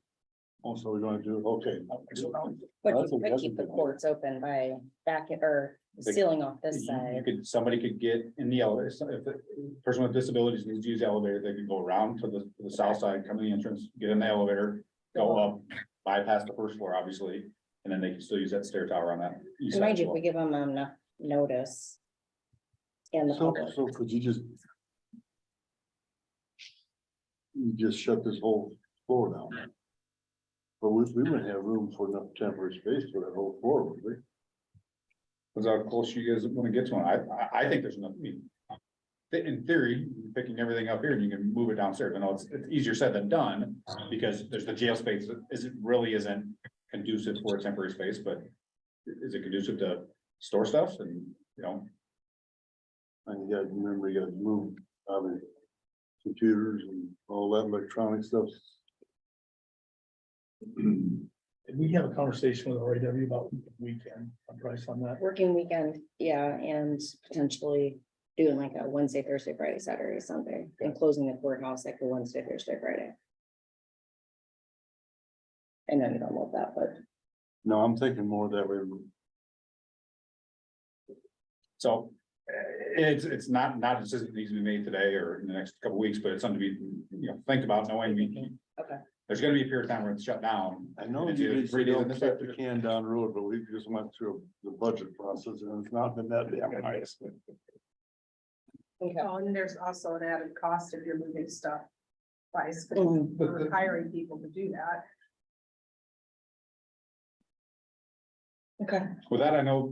Also, we're gonna do, okay. But That's you a- could that's a keep the good idea. courts open by sealing off this You side. could, somebody could get in the elevator, so if the person with disabilities needs to use the elevator, they could go around to the south side, come to the entrance, get in the elevator, go up, bypass the first floor, obviously, and then they can still use that stair tower on that east And side mind as you, if well. we give them enough notice. And the public. So could you just shut this whole floor down? But we wouldn't have room for enough temporary space for that whole floor, would we? Because how close you guys want to get to one, I think there's enough, in theory, picking everything up here and you can move it downstairs. I know it's easier said than done, because there's the jail space that isn't conducive for a temporary space, but is it conducive to store stuff and, And you gotta remember, you gotta move, computers and all that electronic stuff. Did we have a conversation with RAW about weekend, a price on that? Working weekend, yeah, and potentially doing like a Wednesday, Thursday, Friday, Saturday, Sunday, and closing the courthouse like the Wednesday, Thursday, Friday. I know you don't love that, but No, I'm thinking more that way. so It's not a decision that needs to be made today or in the next couple of weeks, but it's something to be, think about knowing Okay. there's gonna be a period of time where it's shut down. I know It's you either just 3 days in don't the kick the sector. can down the road, but we just went through the budget process and it's not been that damn nice. Okay. Oh, and there's also an added cost if you're moving stuff twice, Mhm. we're hiring people to do that. Okay. With that, I know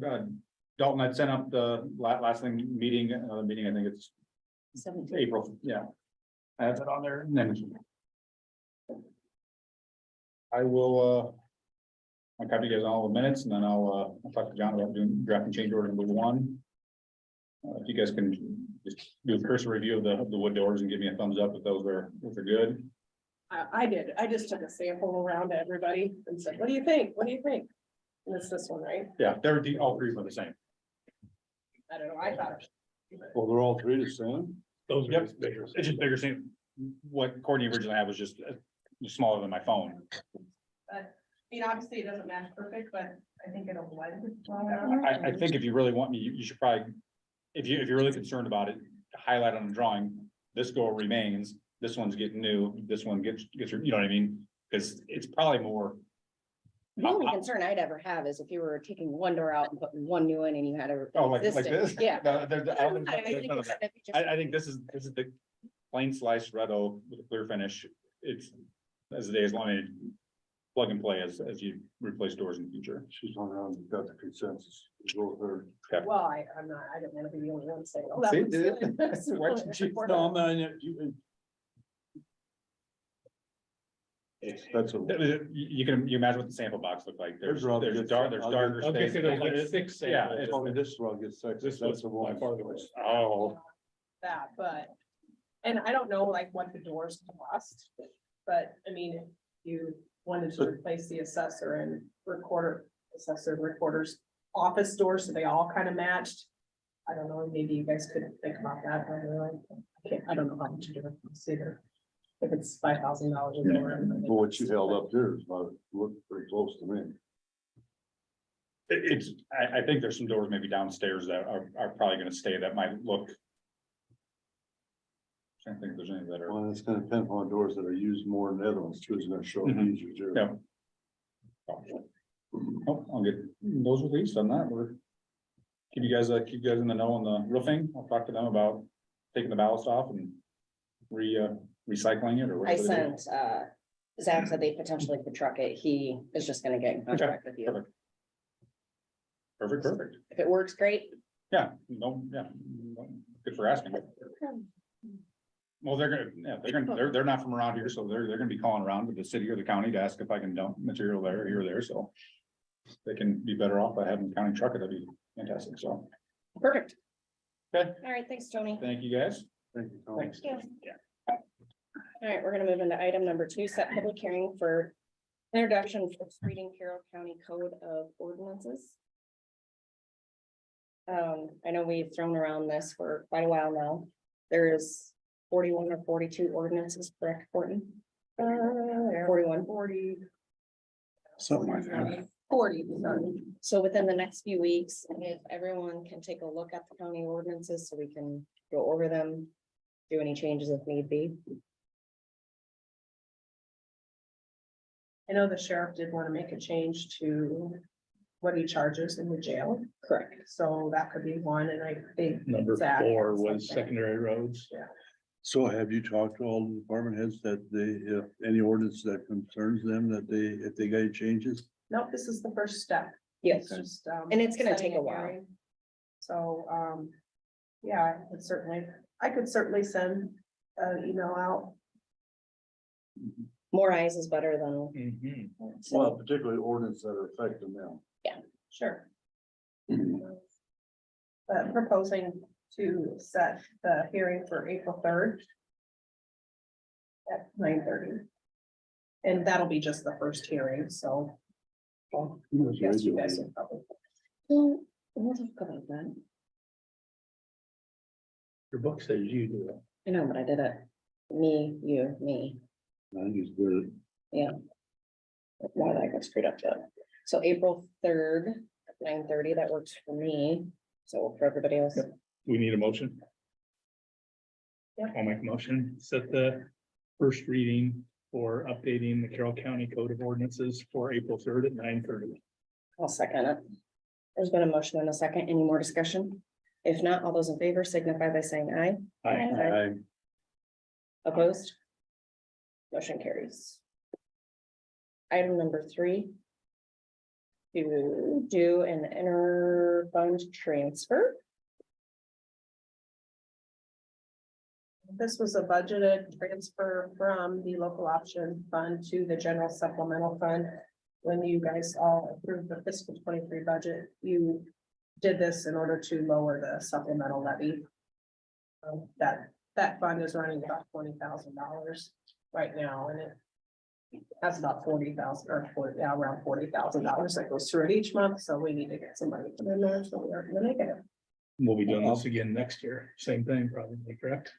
Dalton had sent up the last thing, another meeting, I think it's 17. April, yeah. I have it on there. And then I will, I'll copy you guys all the minutes and then I'll talk to John about doing drafting change order number 1. If you guys can just do a cursory review of the wood doors and give me a thumbs up if those are good. I did, I just took a sample around to everybody and said, what do you think? What do you think? And it's this one, right? Yeah, all 3 were the same. I don't know, I thought. Well, they're all three the same. Those are Yep. just bigger. It's just bigger, same. What Courtney originally had was just smaller than my phone. I mean, obviously it doesn't match perfect, but I think it'll blend. I think if you really want me, you should probably, if you're really concerned about it, highlight on the drawing, this door remains, this one's getting new, this one gets, you know what I mean? Because it's probably more. The only concern I'd ever have is if you were taking one door out and putting one new in and you had a. Oh, like existing- this? Yeah. No, there's none of I think that. that'd be just- I think this is the plain sliced red oak with a clear finish. It's as the days long, as plug and play as you replace doors in the future. She's on around, got the consensus. Go with her. Well, I didn't want to be the only one saying. Oh, that See, looks did good. it? Why didn't you- No, man, that's a. You imagine what the sample box looked like. There's There's darker. Okay, so there's like stains. 6 Yeah, samples. it's- Only this rug gets sexy. This That's was the by one. far the worst. Oh, That, but, and I don't know like what the doors cost, but I mean, if you wanted to replace the assessor and recorder's office doors, so they all kind of matched. I don't know, maybe you guys could think about that, I don't know how much to consider. If it's $5,000 a door. But what you held up there is about, looked pretty close to me. I think there's some doors maybe downstairs that are probably gonna stay that might look. I don't think there's any that are. Well, it's gonna depend on doors that are used more than the other ones, too, is gonna show up Mhm. easier too. Yeah. Oh, I'll get those released on that. We're. Keep you guys in the know on the roofing. I'll talk to them about taking the ballast off and recycling it or I whatever. they do. sent, Zach said they potentially could truck it. He is just gonna get in contact with you. Perfect. If it works, great. Yeah, good for asking. Well, they're not from around here, so they're gonna be calling around to the city or the county to ask if I can dump material there, here or there, so. They can be better off by having the county truck it, that'd be fantastic, so, Perfect. Okay. All right, thanks, Tony. thank you guys. Thank you, Tom. Thanks. All right, we're gonna move into item number 2, set public hearing for introduction of reading Carroll County Code of Ordinances. I know we've thrown around this for quite a while now. There is 41 or 42 ordinances, correct, Courtney? 41. 40. Something like that. 40, sorry. So within the next few weeks, if everyone can take a look at the county ordinances so we can go over them, do any changes if need be. I know the sheriff did want to make a change to what he charges in the jail, Correct. so that could be one, and I think. Number Zach 4 has was something. secondary roads. So have you talked to all the department heads that they, if any ordinance that concerns them, that if they got any changes? Nope, this is the first step. Yes. Just, And it's gonna setting take a while. hearing. So, yeah, I could certainly send an email out. More eyes is better than. Mhm. Well, particularly ordinance that are affecting them. Sure. But proposing to set the hearing for April 3rd. At 9:30. And that'll be just the first hearing, so. Yes, you guys will probably. Well, we'll talk about that. Your book says you do it. I know, but I did it. Me, you, me. I just did it. Why did I got screwed up yet? So April 3rd, at 9:30, that works for me. So for everybody else, We need a motion. Yep. I'll make a motion, set the first reading for updating the Carroll County Code of Ordinances for April 3rd at 9:30. I'll second it. There's been a motion and a second. Any more discussion? If not, all those in favor signify by saying aye. Aye. Opposed? Motion carries. Item number 3. To do an inter-fund transfer. This was a budgeted transfer from the local option fund to the general supplemental fund. When you guys all approved the fiscal 23 budget, you did this in order to lower the supplemental levy. That fund is running about $20,000 right now, and it has about 40,000 or 40, yeah, around $40,000 that goes through it each month, so we need to get some money in there, so we aren't gonna make it. We'll be doing this again next year. Same thing, probably, correct?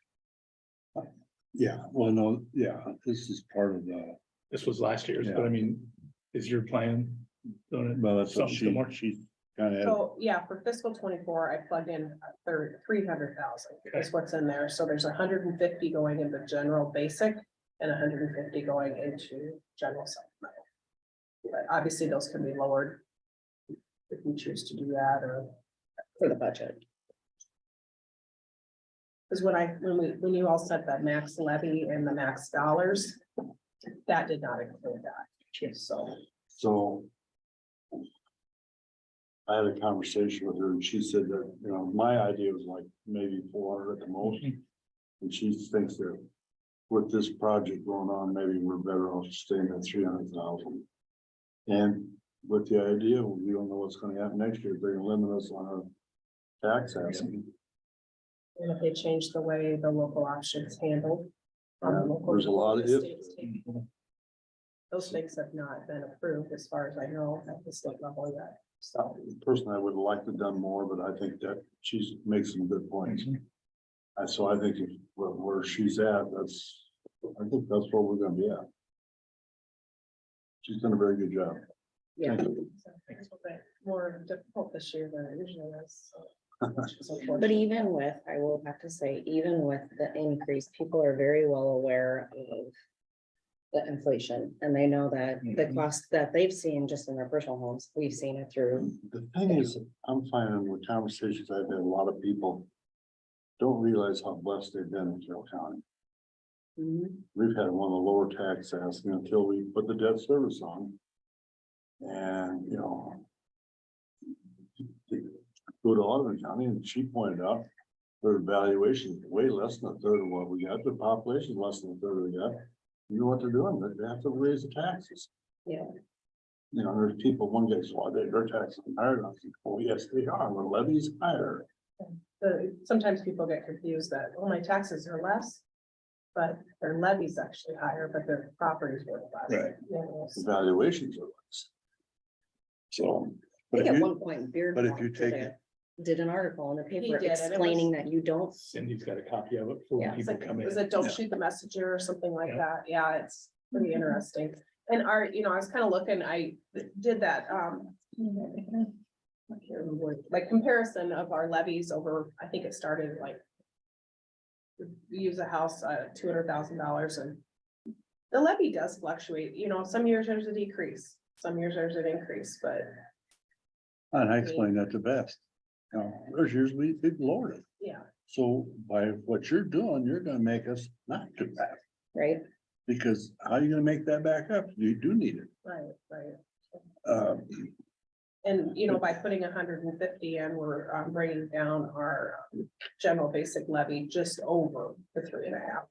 Yeah, well, no, yeah, this is part of the, This was last year's, but I mean, is your plan? doing it well, that's what something similar? she kind of, So, yeah, for fiscal 24, I plugged in a third, 300,000 is what's in there, so there's 150 going into general basic. And 150 going into general supplemental. But obviously, those can be lowered. If we choose to do that, or For the budget. because when you all set that max levy and the max dollars. That did not include that, so. I had a conversation with her and she said that, you know, my idea was like maybe 400 at the most. And she thinks that with this project going on, maybe we're better off staying at 300,000. And with the idea, we don't know what's gonna happen next year, they're gonna limit us on our tax asking. And if they change the way the local options handled. There's a lot of ifs. Those things have not been approved as far as I know at the state level yet, so. Personally, I would have liked to have done more, but I think that she's makes some good points. So I think if where she's at, I think that's where we're gonna be at. She's done a very good job. Yeah. Thank you. It's a bit more difficult this year than it usually is. So, which is But unfortunate. even with, I will have to say, even with the increase, people are very well aware of the inflation, and they know that the cost that they've seen just in their personal homes, we've seen it through. The thing is, I'm finding with conversations I've had, a lot of people don't realize how blessed they've been in Carroll County. We've had one of the lower tax asking until we put the debt service on. And, you know. Go to Auburn County and she pointed out their valuation is way less than a third of what we got, their population is less than a third of we got. You know what they're doing, they have to raise the taxes. Yeah. You know, there's people, one guy said, well, their taxes are higher, and I think, oh, yes, they are, the levy's higher. Sometimes people get confused that, oh, my taxes are less. But their levy's actually higher, but their property's worth less. Right. You know, The so- valuations are less. So, I but think if at you, one point Beard. but if you take it, Did an article in the paper did, and it explaining was- that you don't. Cindy's got a copy of it for Yeah, when It's people like, come in. was it Don't Yeah. Shoot the Messenger or something like Yeah. that? Yeah, it's pretty interesting. And I was kind of looking, I did that, I can't remember, like comparison of our levies over, I think it started like. We use a house, $200,000 and. The levy does fluctuate, some years there's a decrease, some years there's an increase, but and I explained that the best. You know, there's years we lowered it. yeah. So by what you're doing, you're gonna make us not do that. Right, Because how are you gonna make that back up? You do need it. Right. Um, And, by putting 150 in, we're bringing down our general basic levy just over the 3.5.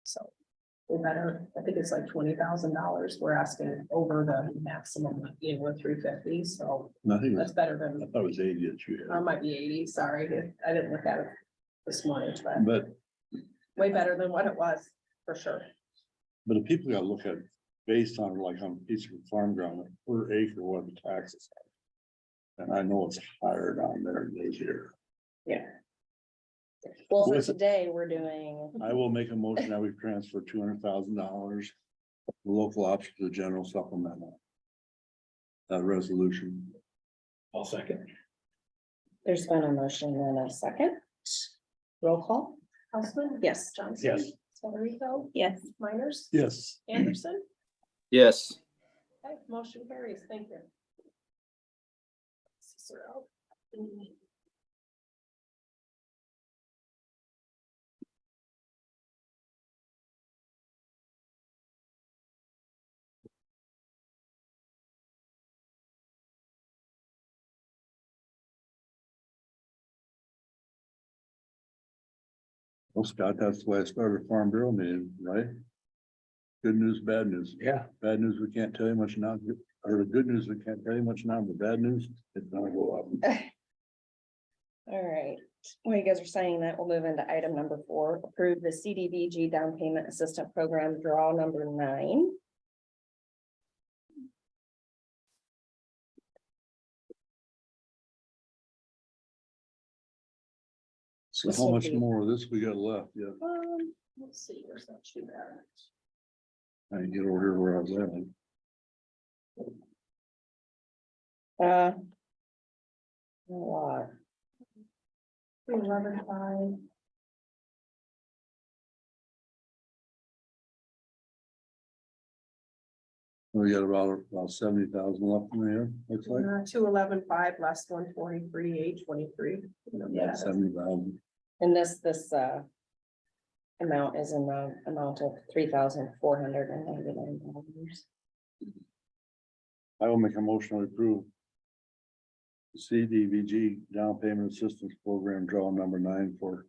So we're better, I think it's like $20,000. We're asking over the maximum, with 350. So Nothing, that's better I than, thought it was 80 that you or it had, might be 80, sorry. I didn't look at it this morning, but but, way better than what it was, for sure. but the people gotta look at it based on like on a piece of farm ground, per acre, what the taxes are. And I know it's higher down there than here. yeah. Well, for With- today, we're doing, I will make a motion that we transfer $200,000. Local option to the general supplemental. Resolution. I'll second. There's been a motion and a second. Roll call? Houseman? Yes. Johnson? Yes. Federico? Yes. Miners? Yes. Anderson? Yes. Okay, motion carries, thank you. Well, Scott, that's why I started a Farm Bureau meeting, right? Good news, bad news. Yeah. Bad news, we can't tell you much now, or the good news, we can't tell you much now, but bad news, it's gonna go up. All right, while you guys are saying that, we'll move into item number 4, approve the CDBG down payment assistant program draw number 9. So This how would much be- more of this we got left? Yeah, Let's see, where's that shoe at? I can get over here where I was at. A lot. 11.5. We got about 70,000 left in there, looks like. 211.5 less 143, 823. Yeah, 70,000. And this amount is in the amount of $3,499. I will make a motion to approve. CDVG down payment assistance program draw number 9 for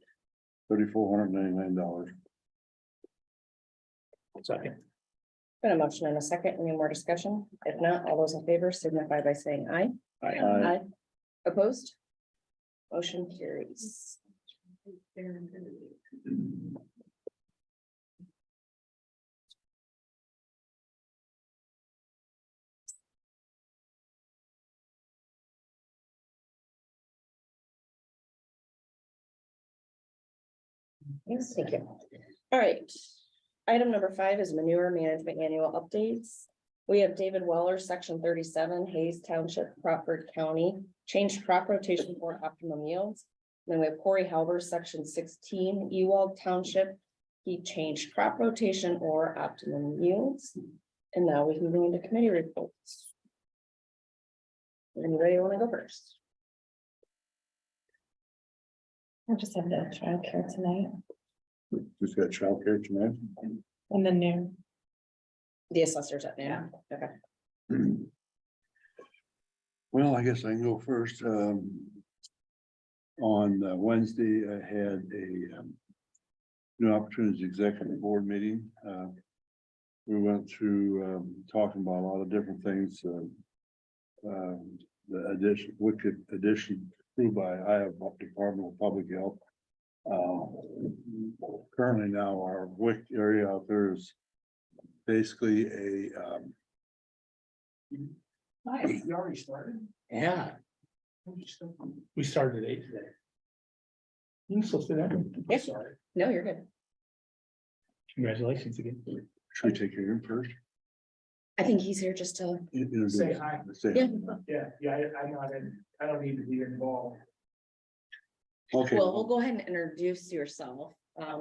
$3,499. Second. Been a motion and a second. Any more discussion? If not, all those in favor signify by saying aye. Aye. Opposed? Motion carries. Yes, thank you. All right. Item number 5 is manure management annual updates. We have David Weller, section 37, Hayes Township, Crawford County, changed crop rotation for optimum yields. Then we have Corey Halber, section 16, Ewald Township. He changed crop rotation or optimum yields. And now we can go into committee reports. Anybody want to go first? I just have the childcare tonight Just got childcare tonight. and the new. The assessors up there. Okay. Well, I guess I can go first. On Wednesday, I had a new opportunities executive board meeting. We went through talking about a lot of different things. The addition approved by Iowa Department of Public Health. Currently now our WIC area out there is basically a Nice, you already started? Yeah. We started at 8 today. You can still sit down. Yeah. Sorry. No, you're good. Congratulations again. should we take care of him first? I think he's here just to, Say hi. Say yeah. I'm not in, I don't need to be involved. Okay. Well, we'll go ahead and introduce yourself.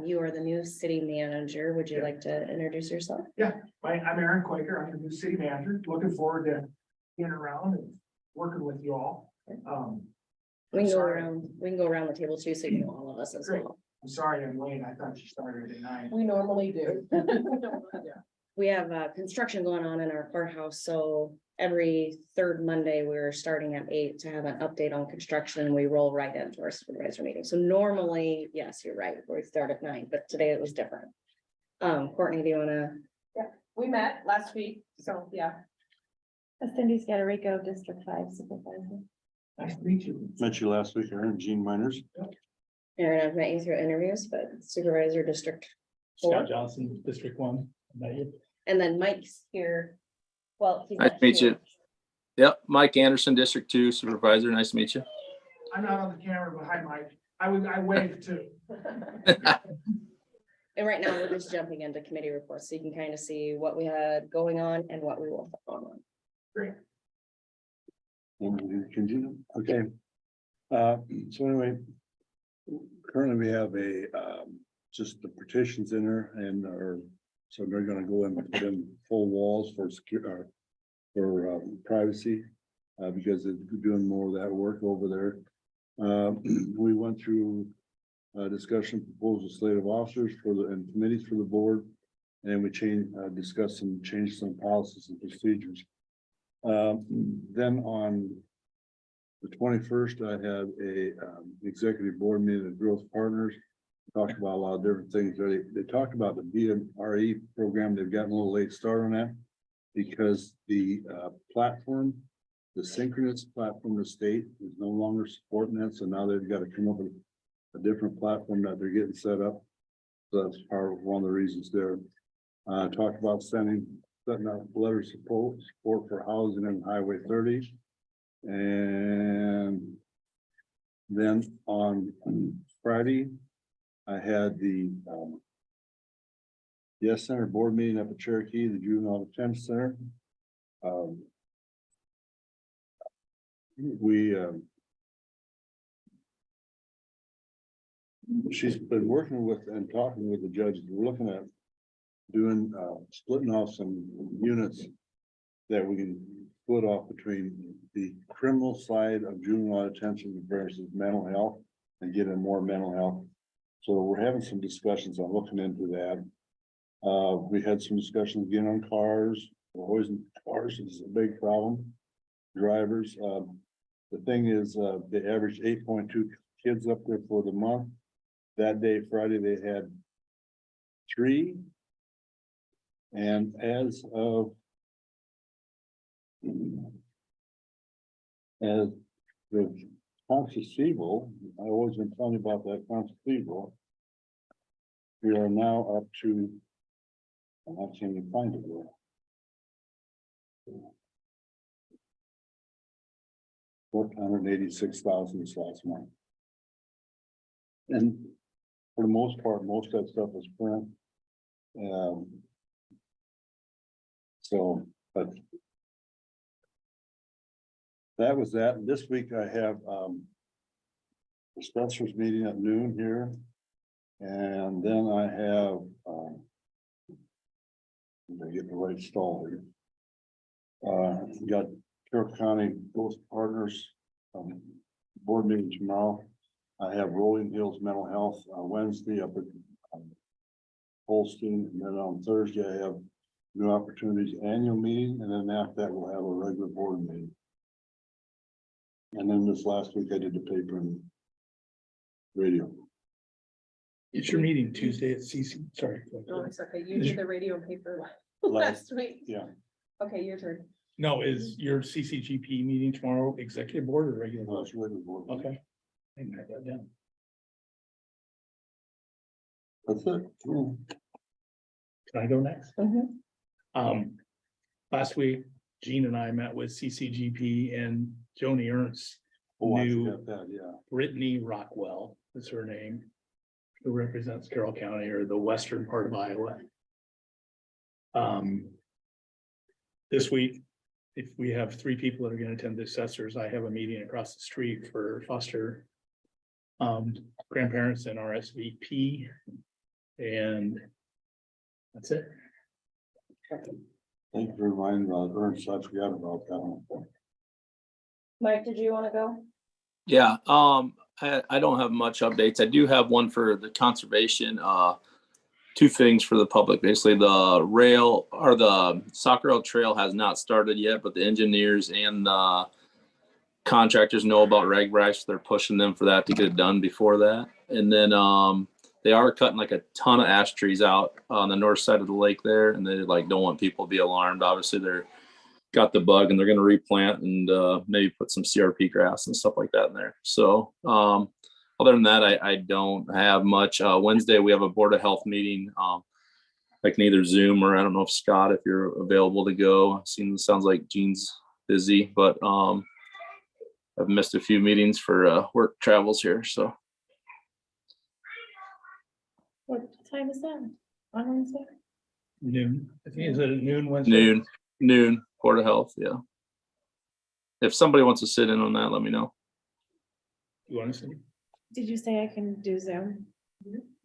You are the new city manager. Would you like to introduce yourself? I'm Aaron Quaker. I'm the new city manager. Looking forward to being around and working with you all. We can go Sorry. around, we can go around the table too, so you know all of us as Great. well. I'm sorry I'm late. I thought you started at 9. We normally do. We have construction going on in our courthouse, so every third Monday, we're starting at 8 to have an update on construction, and we roll right into our supervisor meeting. So normally, yes, you're right, we start at 9, but today it was different. Courtney, do you wanna? We met last week, so yeah. Cindy Scatterico, District 5 Supervisor. Nice to meet you. Met you last week, Aaron, Gene Miners. Aaron, I've met you through interviews, but supervisor district 4, Scott Johnson, District 1. About you? and then Mike's here. Well, he's Nice not to meet here. you. Yep, Mike Anderson, District 2 Supervisor. Nice to meet you. I'm not on the camera, but hi, Mike. I waved too. And right now, we're just jumping into committee reports, so you can kind of see what we had going on and what we will have going on. Great. Okay. So anyway, currently we have just the partitions in there so they're gonna go in and put in full walls for secure, for privacy, because they're doing more of that work over there. We went through discussion, proposal slate of officers and committees for the board. And we discussed and changed some policies and procedures. Then on the 21st, I had a executive board meeting of Growth Partners. Talked about a lot of different things. They talked about the BMRE program. They've gotten a little late start on that because the platform, the synchronous platform, the state is no longer supporting that. So now they've got to come up with a different platform that they're getting set up. So that's part of one of the reasons there. Talked about setting up letters of support for housing in Highway 30. And then on Friday, I had the Yes Center board meeting up at Cherokee, the Juvenile Detention Center. She's been working with and talking with the judges. We're looking at doing splitting off some units that we can split off between the criminal side of juvenile detention versus mental health and get in more mental health. So we're having some discussions on looking into that. We had some discussions again on cars. Always cars is a big problem. Drivers. The thing is, they averaged 8.2 kids up there for the month. That day, Friday, they had 3. And as of the conceivable, I always been telling you about that conceivable. We are now up to, I can't even find it there. 486,000 this last month. And for the most part, most of that stuff is current. So, but that was that. This week I have the Spencer's meeting at noon here. And then I have I get the right stall here. Got Carroll County Growth Partners board meeting tomorrow. I have Rolling Hills Mental Health Wednesday up at Holstein, and then on Thursday I have New Opportunities annual meeting, and then after that we'll have a regular board meeting. And then this last week I did the paper and radio. It's your meeting Tuesday at CC, sorry. No, it's okay. You did the radio and paper last week. Yeah. Okay, your turn. No, is your CCGP meeting tomorrow executive board or regular? No, board? it's regular board. Okay. I can write that down. That's it. Can I go next? Last week, Gene and I met with CCGP and Joni Ernst. Oh, I New forgot that, yeah. Brittany Rockwell is her name, who represents Carroll County or the western part of Iowa. This week, if we have 3 people that are going to attend the assessors, I have a meeting across the street for foster grandparents and RSVP. And that's it. Thank you for reminding me about Ernst. I forgot about that one. Mike, did you want to go? Yeah, I don't have much updates. I do have one for the conservation. 2 things for the public. Basically, the rail or the soccer rail trail has not started yet, but the engineers and the contractors know about RegBrice. They're pushing them for that to get it done before that. And then they are cutting like a ton of ash trees out on the north side of the lake there, and they like don't want people to be alarmed. Obviously, they're got the bug and they're going to replant and maybe put some CRP grass and stuff like that in there. So other than that, I don't have much. Wednesday, we have a Board of Health meeting. I can either Zoom or I don't know if Scott, if you're available to go. Sounds like Gene's busy, but I've missed a few meetings for work travels here. So What time is that? On Wednesday? Noon. I think is it at noon Wednesday? noon, Board of Health. Yeah. If somebody wants to sit in on that, let me know. You want to see? Did you say I can do Zoom?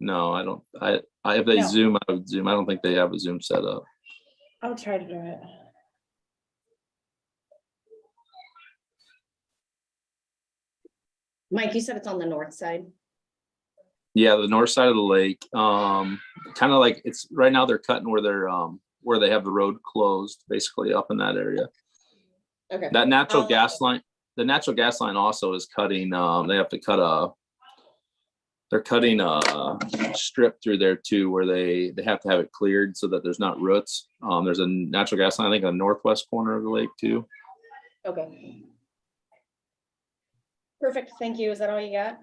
No, I don't. If they No. Zoom, I would Zoom. I don't think they have a Zoom set up. I'll try to do it. Mike, you said it's on the north side. Yeah, the north side of the lake. Kind of like it's right now they're cutting where they have the road closed, basically up in that area. Okay. That natural gas line, the natural gas line also is cutting, they have to they're cutting a strip through there too, where they have to have it cleared so that there's not roots. There's a natural gas line, I think, on the northwest corner of the lake too. Okay. Perfect. Thank you. Is that all you got?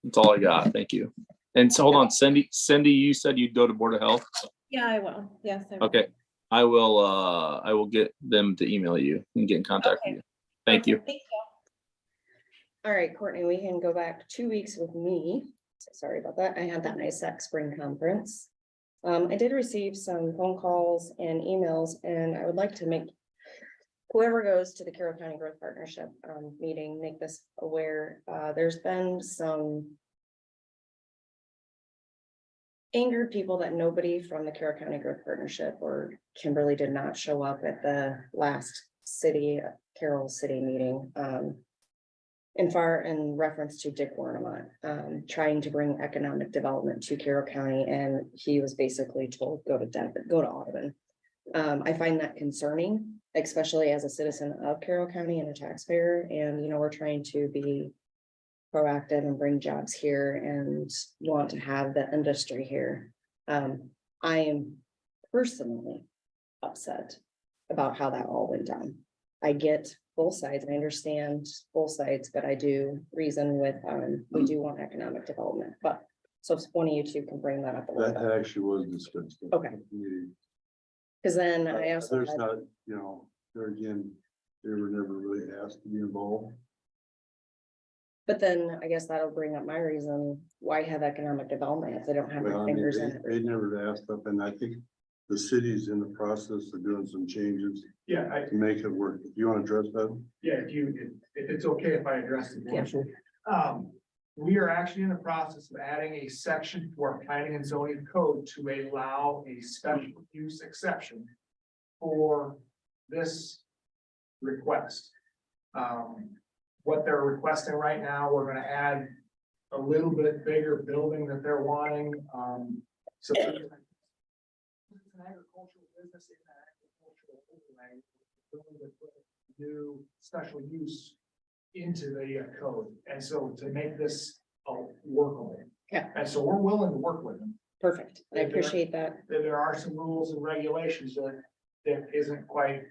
That's all I got. Thank you. And so hold on, Cindy, you said you'd go to Board of Health? Yeah, I will. Yes, I will. Okay. I will get them to email you and get in contact with you. Thank you. Thank you. All right, Courtney, we can go back 2 weeks with me. So sorry about that. I had that NISAC spring conference. I did receive some phone calls and emails, and I would like to make whoever goes to the Carroll County Growth Partnership meeting, make this aware. There's been some angered people that nobody from the Carroll County Growth Partnership or Kimberly did not show up at the last Carroll City meeting. In reference to Dick Warnemont, trying to bring economic development to Carroll County, and he was basically told, go to Denver, go to Audubon. I find that concerning, especially as a citizen of Carroll County and a taxpayer, and we're trying to be proactive and bring jobs here and want to have the industry here. I am personally upset about how that all went down. I get both sides, I understand both sides, but I do reason with, we do want economic development, but so if one of you two can bring that up a little That bit. actually was discussed. Okay. Cause then I also, There's had- not, there again, they were never really asked to be involved. but then I guess that'll bring up my reason, why have economic development if they don't have Well, their I mean, fingers in it? they never asked up, and I think the city's in the process of doing some changes Yeah, to make it work. If you want to address that? if it's okay if I address it. Yeah, sure. We are actually in the process of adding a section to our planning and zoning code to allow a special use exception for this request. What they're requesting right now, we're gonna add a little bit bigger building that they're wanting, so. It's an agricultural business in that agricultural overlay, building a new special use into the code, and so to make this workable. Yeah. And so we're willing to work with them. Perfect. I appreciate that. There are some rules and regulations that isn't quite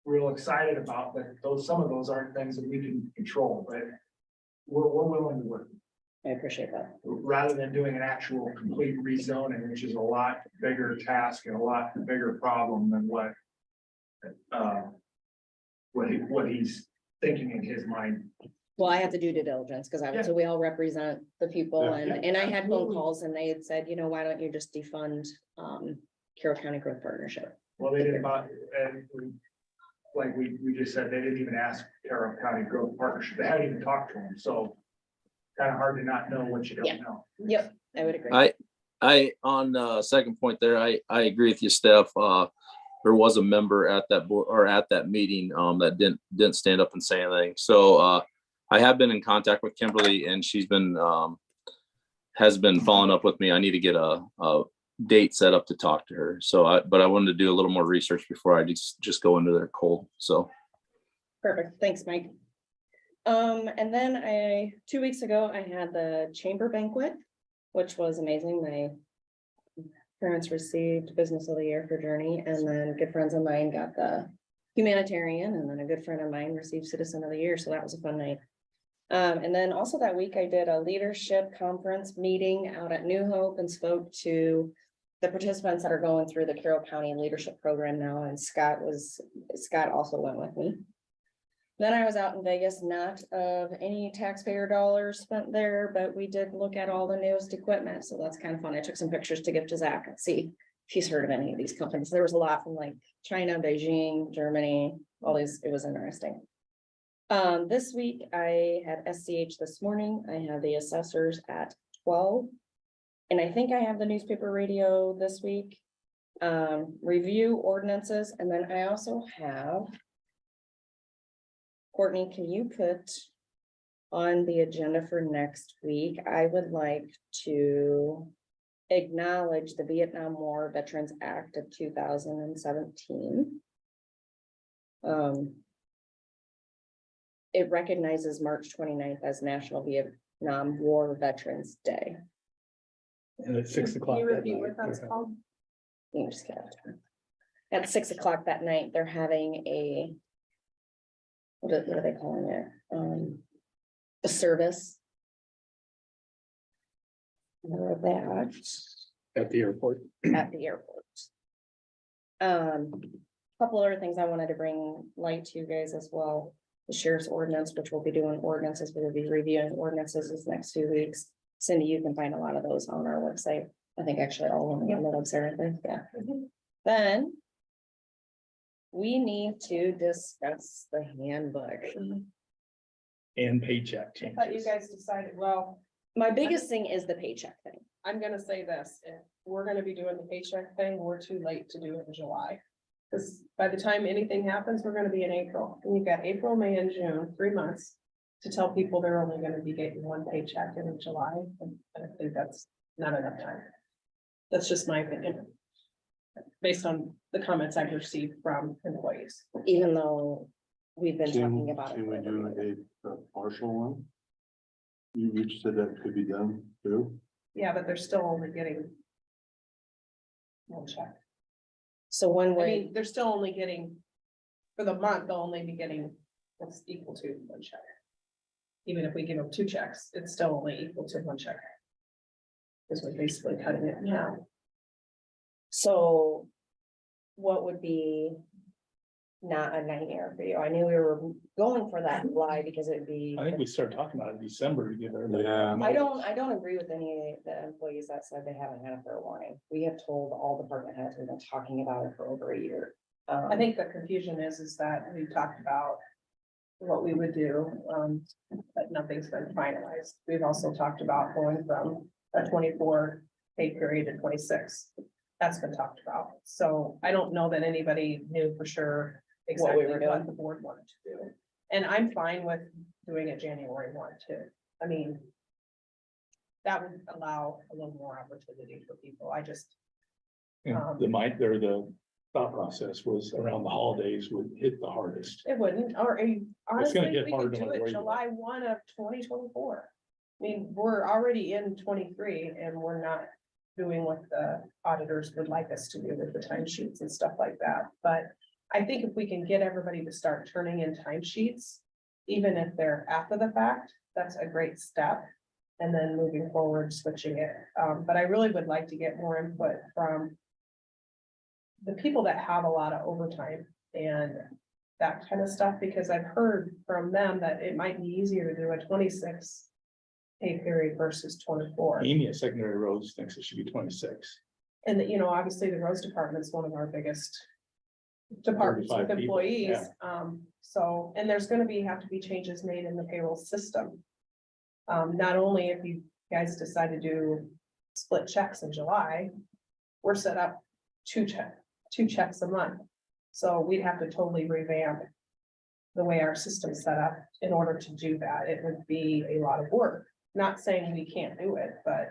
real excited about, but some of those aren't things that we can control, but we're willing to work. I appreciate that. Rather than doing an actual complete rezoning, which is a lot bigger task and a lot bigger problem than what he's thinking in his mind. Well, I have to do due diligence because Yeah. so we all represent the people Yeah. and I had phone Absolutely. calls and they had said, why don't you just defund Carroll County Growth Partnership? Well, they didn't buy, and like we just said, they didn't even ask Carroll County Growth Partnership. They hadn't even talked to them, so kind of hard to not know what you Yeah. don't know. Yep, I would agree. I on the second point there, I agree with you, Steph. There was a member at that board or at that meeting that didn't stand up and say anything. So I have been in contact with Kimberly and she's been has been following up with me. I need to get a date set up to talk to her. So but I wanted to do a little more research before I just go into their cold. So Perfect. Thanks, Mike. And then 2 weeks ago, I had the chamber banquet, which was amazing. My parents received Business of the Year for Journey, and then good friends of mine got the humanitarian, and then a good friend of mine received Citizen of the Year. So that was a fun night. And then also that week, I did a leadership conference meeting out at New Hope and spoke to the participants that are going through the Carroll County Leadership Program now, and Scott also went with me. Then I was out in Vegas, not of any taxpayer dollars spent there, but we did look at all the newest equipment. So that's kind of fun. I took some pictures to give to Zach and see if he's heard of any of these companies. There was a lot from like China, Beijing, Germany, all these. It was interesting. This week I had SCH this morning. I have the assessors at 12. And I think I have the newspaper radio this week. Review ordinances, and then I also have. Courtney, can you put on the agenda for next week? I would like to acknowledge the Vietnam War Veterans Act of 2017. It recognizes March 29th as National Vietnam War Veterans Day. And at 6 o'clock. Can you that repeat night, what that's they're- called? You just get it. At 6 o'clock that night, they're having a. What are they calling it? A service. For that At the airport. at the airport. Couple other things I wanted to bring light to you guys as well. The sheriff's ordinance, which we'll be doing ordinances, we'll be reviewing ordinances this next 2 weeks. Cindy, you can find a lot of those on our website. I think actually all of them on the website, I think, yeah. Then. We need to discuss the handbook. And paycheck I thought you changes. guys decided, well, My biggest thing is the paycheck thing. I'm gonna say this, if we're gonna be doing the paycheck thing, we're too late to do it in July. Cause by the time anything happens, we're gonna be in April, and you've got April, May, and June, 3 months. To tell people they're only gonna be getting one paycheck in July, and I think that's not enough time. That's just my opinion. Based on the comments I've received from employees. Even though we've been talking about Can it. we for do years. a partial one? You said that could be done too? Yeah, but they're still only getting one check. So one I way, mean, they're still only getting, for the month, they'll only be getting what's equal to one check. Even if we give them 2 checks, it's still only equal to 1 check. Because we're basically cutting it now. so what would be not a nightmare for you? I knew we were going for that July because it'd be. I think we started talking about it in December to give everybody. Yeah. I don't agree with any of the employees that said they haven't had a fair warning. We have told all department heads, we've been talking about it for over a year. I think the confusion is that we talked about what we would do, but nothing's been finalized. We've also talked about going from a 24 pay period to 26. That's been talked about. So I don't know that anybody knew for sure What we exactly were doing. what the board wanted to do. And I'm fine with doing it January 1 too. I mean, that would allow a little more opportunity for people. I just, And the thought process was around the holidays would hit the hardest. it wouldn't, or It's gonna honestly, get we hard could no do matter where it you are. July 1 of 2024. I mean, we're already in 23 and we're not doing what the auditors would like us to do with the timesheets and stuff like that. But I think if we can get everybody to start turning in timesheets, even if they're after the fact, that's a great step. And then moving forward, switching it. But I really would like to get more input from the people that have a lot of overtime and that kind of stuff, because I've heard from them that it might be easier to do a 26 pay period versus 24. Amy at Secondary Roads thinks it should be 26. And that, obviously the roads department is one of our biggest departments with 35 people, employees. So, and there's gonna have to be changes made in the payroll system. Not only if you guys decide to do split checks in July, we're set up two checks a month. So we'd have to totally revamp the way our system's set up in order to do that. It would be a lot of work. Not saying we can't do it, but.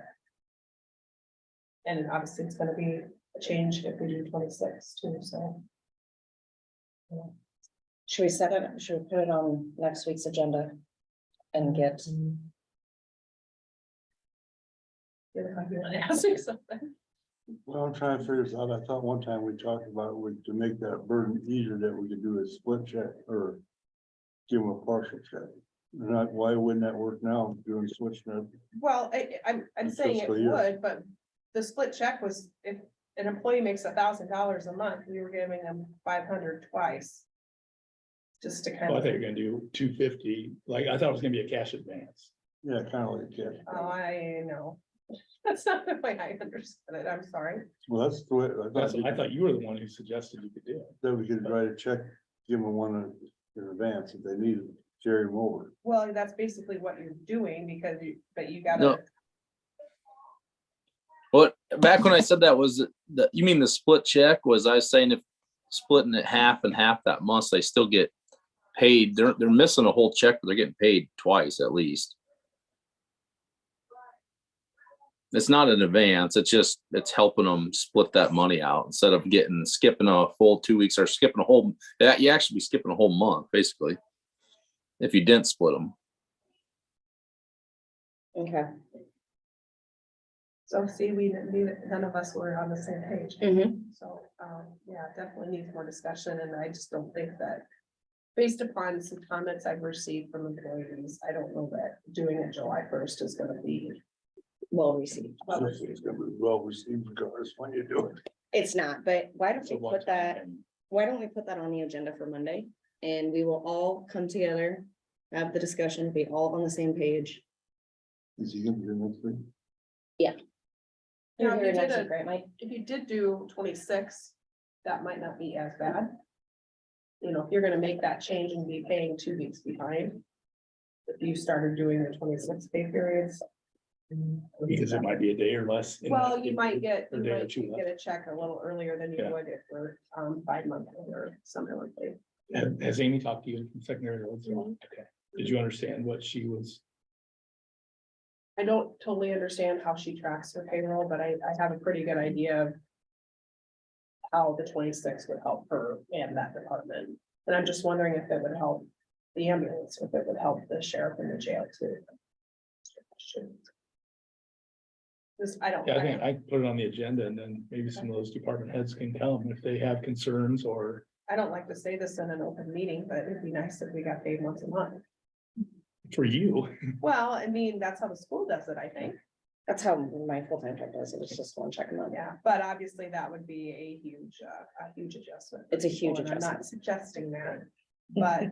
And obviously it's gonna be a change if we do 26 too, so. Should we set it, should we put it on next week's agenda? And get, Yeah, if you wanna ask me something. Well, I'm trying to figure this out. I thought one time we talked about to make that burden easier that we could do a split check or give them a partial check. Not, why wouldn't that work now, doing switching it? Well, I'm saying it Fiscal year. would, but the split check was, if an employee makes $1,000 a month, we were giving them 500 twice. Just to kind Well, I of, thought you were gonna do 250, like, I thought it was gonna be a cash advance. Yeah, kind of like that. oh, I know. That's not the way I understood it, I'm sorry. Well, that's the way, I thought you were the one who suggested you could do it. that we could write a check, give them one in advance if they needed. carry them over. Well, that's basically what you're doing because but you gotta. No. What, back when I said that was you mean the split check? Was I saying if splitting it half and half that month, they still get paid? They're missing a whole check, but they're getting paid twice at least. It's not an advance. It's helping them split that money out instead of skipping a full 2 weeks or skipping a whole, you actually be skipping a whole month basically. If you didn't split them. Okay. So see, none of us were on the same page. So, yeah, definitely needs more discussion and I just don't think that. Based upon some comments I've received from employees, I don't know that doing it July 1st is gonna be. Well received. It's gonna be well received regardless when you do it. It's not, but why don't we So put that, why don't we put that on the agenda for Monday? And we will all come together, have the discussion, be all on the same page. Is he gonna do next week? Yeah, You're if here you did next a- week, right, Mike? If you did do 26, that might not be as bad. You know, if you're gonna make that change and be paying 2 weeks behind. If you started doing the 26 pay periods. Because it might be a day or less. in Well, that you might get or day or two left. a check a little earlier than you Yeah. would if we're 5 months or something like that. Has Amy talked to you from secondary roads? Okay. Did you understand what she was? I don't totally understand how she tracks her payroll, but I have a pretty good idea of. How the 26 would help her and that department, and I'm just wondering if it would help the ambulance, if it would help the sheriff and the jail too. Just, I don't. Yeah, I think I put it on the agenda and then maybe some of those department heads can come if they have concerns or. I don't like to say this in an open meeting, but it'd be nice if we got paid once a month. For you. Well, I mean, that's how the school does it, I think. That's how my full-time job does it. It's just one check a month. Yeah, but obviously that would be a huge adjustment. for It's a people, huge and I'm not adjustment. suggesting that, but.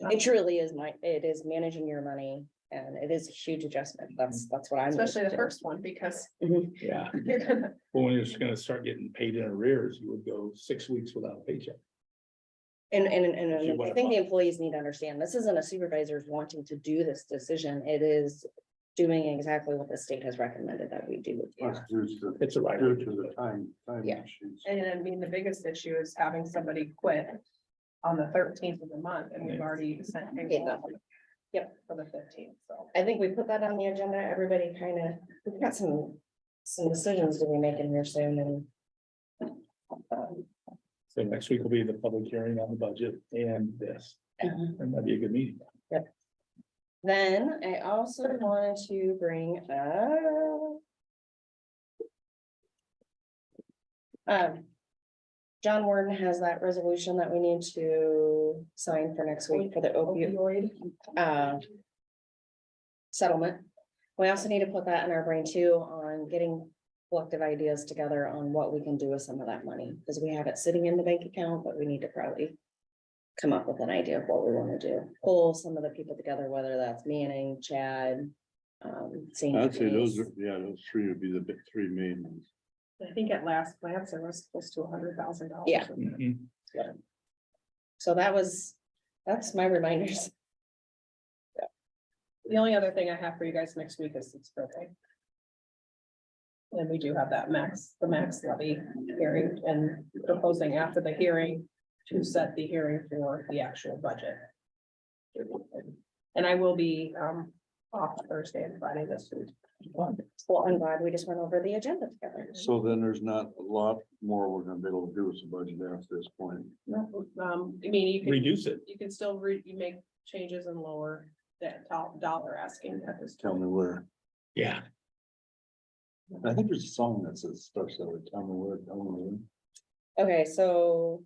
It truly is it is managing your money and it is a huge adjustment. That's what I'm. Especially the first one, because Yeah. you're gonna, But when you're just gonna start getting paid in arrears, you would go 6 weeks without a paycheck. And you I want think the to- employees need to understand, this isn't a supervisor's wanting to do this decision. It is doing exactly what the state has recommended that we do. That's due to, It's a right. due to the time Yeah. issues. and I mean, the biggest issue is having somebody quit on the 13th of the month, and we've already sent payroll. Yep, for the 15th, so. I think we put that on the agenda. Everybody we've got some decisions to be making here soon and. So next week will be the public hearing on the budget and this, and that'd be a good meeting. Then I also wanted to bring up. John Warden has that resolution that we need to sign for next week for the opioid settlement. We also need to put that in our brain too on getting collective ideas together on what we can do with some of that money, because we have it sitting in the bank account, but we need to probably come up with an idea of what we want to do. Pull some of the people together, whether that's Manning, Chad. I'd say those those three would be the big three main ones. I think at last glance, it was close to $100,000. Yeah. Mhm. So that's my reminders. The only other thing I have for you guys next week is it's birthday. And we do have the max levy hearing and proposing after the hearing to set the hearing for the actual budget. And I will be off Thursday and Friday this week. Well, I'm glad we just went over the agenda together. So then there's not a lot more we're gonna be able to do with the budget after this point. I mean, you can, Reduce it. you can still you make changes and lower that top dollar asking at this. Tell me where. Yeah. I think there's a song that says starts that with tell me where, tell me where. Okay, so,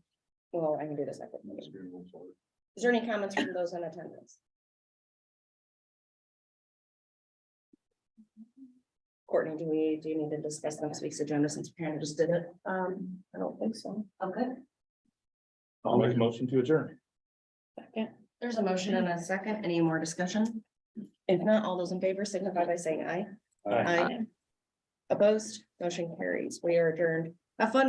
well, I can do this. Is there any comments from those in attendance? Courtney, do you need to discuss next week's agenda since we kind of just did it? I don't think so. Okay. I'll make a motion to adjourn. There's a motion and a second. Any more discussion? If not, all those in favor signify by saying aye. Aye. Opposed, motion carries. We are adjourned. Have fun.